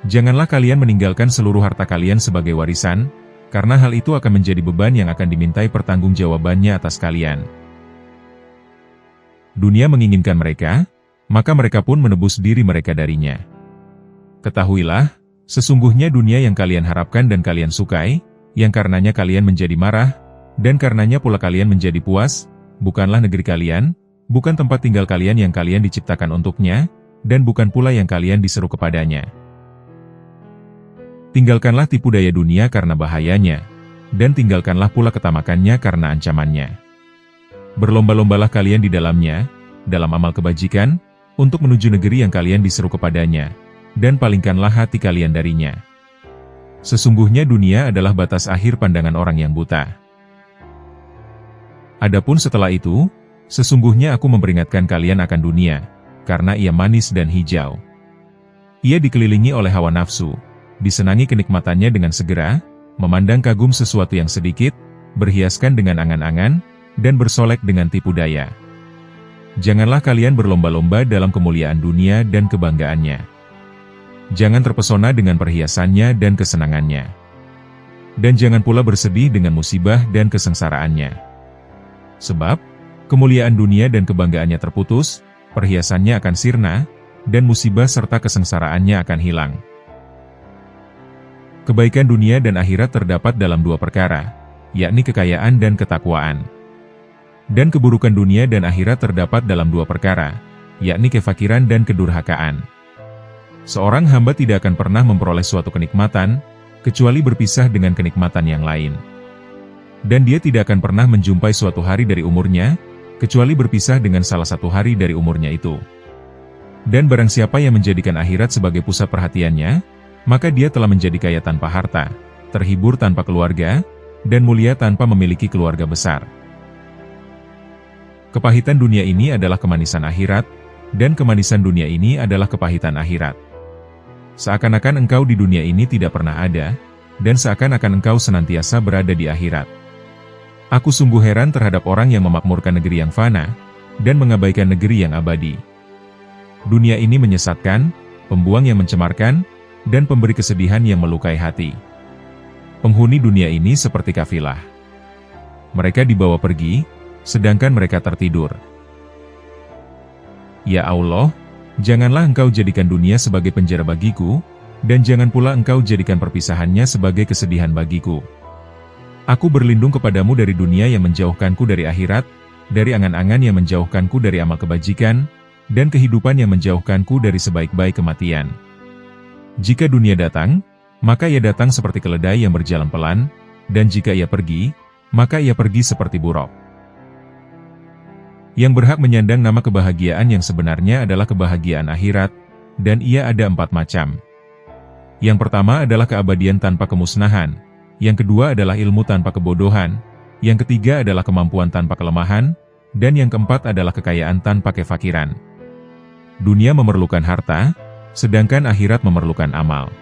Janganlah kalian meninggalkan seluruh harta kalian sebagai warisan, karena hal itu akan menjadi beban yang akan dimintai pertanggungjawabannya atas kalian. Dunia menginginkan mereka, maka mereka pun menebus diri mereka darinya. Ketahuilah, sesungguhnya dunia yang kalian harapkan dan kalian sukai, yang karenanya kalian menjadi marah, dan karenanya pula kalian menjadi puas, bukanlah negeri kalian, bukan tempat tinggal kalian yang kalian diciptakan untuknya, dan bukan pula yang kalian diseru kepadanya. Tinggalkanlah tipu daya dunia karena bahayanya, dan tinggalkanlah pula ketamakannya karena ancamannya. Berlomba-lombalah kalian di dalamnya, dalam amal kebajikan, untuk menuju negeri yang kalian diseru kepadanya, dan palingkanlah hati kalian darinya. Sesungguhnya dunia adalah batas akhir pandangan orang yang buta. Adapun setelah itu, sesungguhnya aku memperingatkan kalian akan dunia, karena ia manis dan hijau. Ia dikelilingi oleh hawa nafsu, disenangi kenikmatannya dengan segera, memandang kagum sesuatu yang sedikit, berhiaskan dengan angan-angan, dan bersolek dengan tipu daya. Janganlah kalian berlomba-lomba dalam kemuliaan dunia dan kebanggaannya. Jangan terpesona dengan perhiasannya dan kesenangannya. Dan jangan pula bersedih dengan musibah dan kesengsaraannya. Sebab, kemuliaan dunia dan kebanggaannya terputus, perhiasannya akan sirna, dan musibah serta kesengsaraannya akan hilang. Kebaikan dunia dan akhirat terdapat dalam dua perkara, yakni kekayaan dan ketakwaan. Dan keburukan dunia dan akhirat terdapat dalam dua perkara, yakni kefakiran dan kedurhakaan. Seorang hamba tidak akan pernah memperoleh suatu kenikmatan, kecuali berpisah dengan kenikmatan yang lain. Dan dia tidak akan pernah menjumpai suatu hari dari umurnya, kecuali berpisah dengan salah satu hari dari umurnya itu. Dan barang siapa yang menjadikan akhirat sebagai pusat perhatiannya, maka dia telah menjadi kaya tanpa harta, terhibur tanpa keluarga, dan mulia tanpa memiliki keluarga besar. Kepahitan dunia ini adalah kemanisan akhirat, dan kemanisan dunia ini adalah kepahitan akhirat. Seakan-akan engkau di dunia ini tidak pernah ada, dan seakan-akan engkau senantiasa berada di akhirat. Aku sungguh heran terhadap orang yang memakmurkan negeri yang fana, dan mengabaikan negeri yang abadi. Dunia ini menyesatkan, pembuang yang mencemarkan, dan pemberi kesedihan yang melukai hati. Penghuni dunia ini seperti kafilah. Mereka dibawa pergi, sedangkan mereka tertidur. Ya Allah, janganlah engkau jadikan dunia sebagai penjara bagiku, dan jangan pula engkau jadikan perpisahannya sebagai kesedihan bagiku. Aku berlindung kepadamu dari dunia yang menjauhkanku dari akhirat, dari angan-angan yang menjauhkanku dari amal kebajikan, dan kehidupan yang menjauhkanku dari sebaik-baik kematian. Jika dunia datang, maka ia datang seperti keledai yang berjalan pelan, dan jika ia pergi, maka ia pergi seperti buruk. Yang berhak menyandang nama kebahagiaan yang sebenarnya adalah kebahagiaan akhirat, dan ia ada 4 macam. Yang pertama adalah keabadian tanpa kemusnahan, yang kedua adalah ilmu tanpa kebodohan, yang ketiga adalah kemampuan tanpa kelemahan, dan yang keempat adalah kekayaan tanpa kefakiran. Dunia memerlukan harta, sedangkan akhirat memerlukan amal.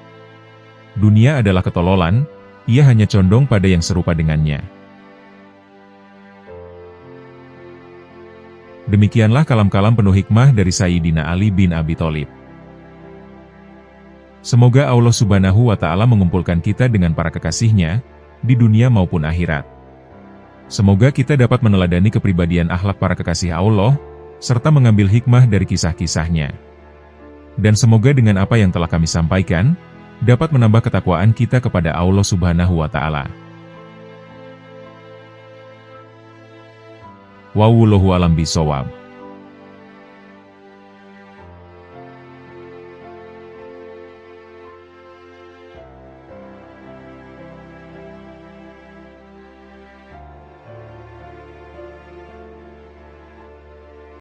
Dunia adalah ketololan, ia hanya condong pada yang serupa dengannya. Demikianlah kalam-kalam penuh hikmah dari Sayyidina Ali bin Abi Thalib. Semoga Allah Subhanahu wa Ta'ala mengumpulkan kita dengan para kekasihnya, di dunia maupun akhirat. Semoga kita dapat meneladani kepribadian akhlak para kekasih Allah, serta mengambil hikmah dari kisah-kisahnya. Dan semoga dengan apa yang telah kami sampaikan, dapat menambah ketakwaan kita kepada Allah Subhanahu wa Ta'ala. Wallahu a'lam bishawab.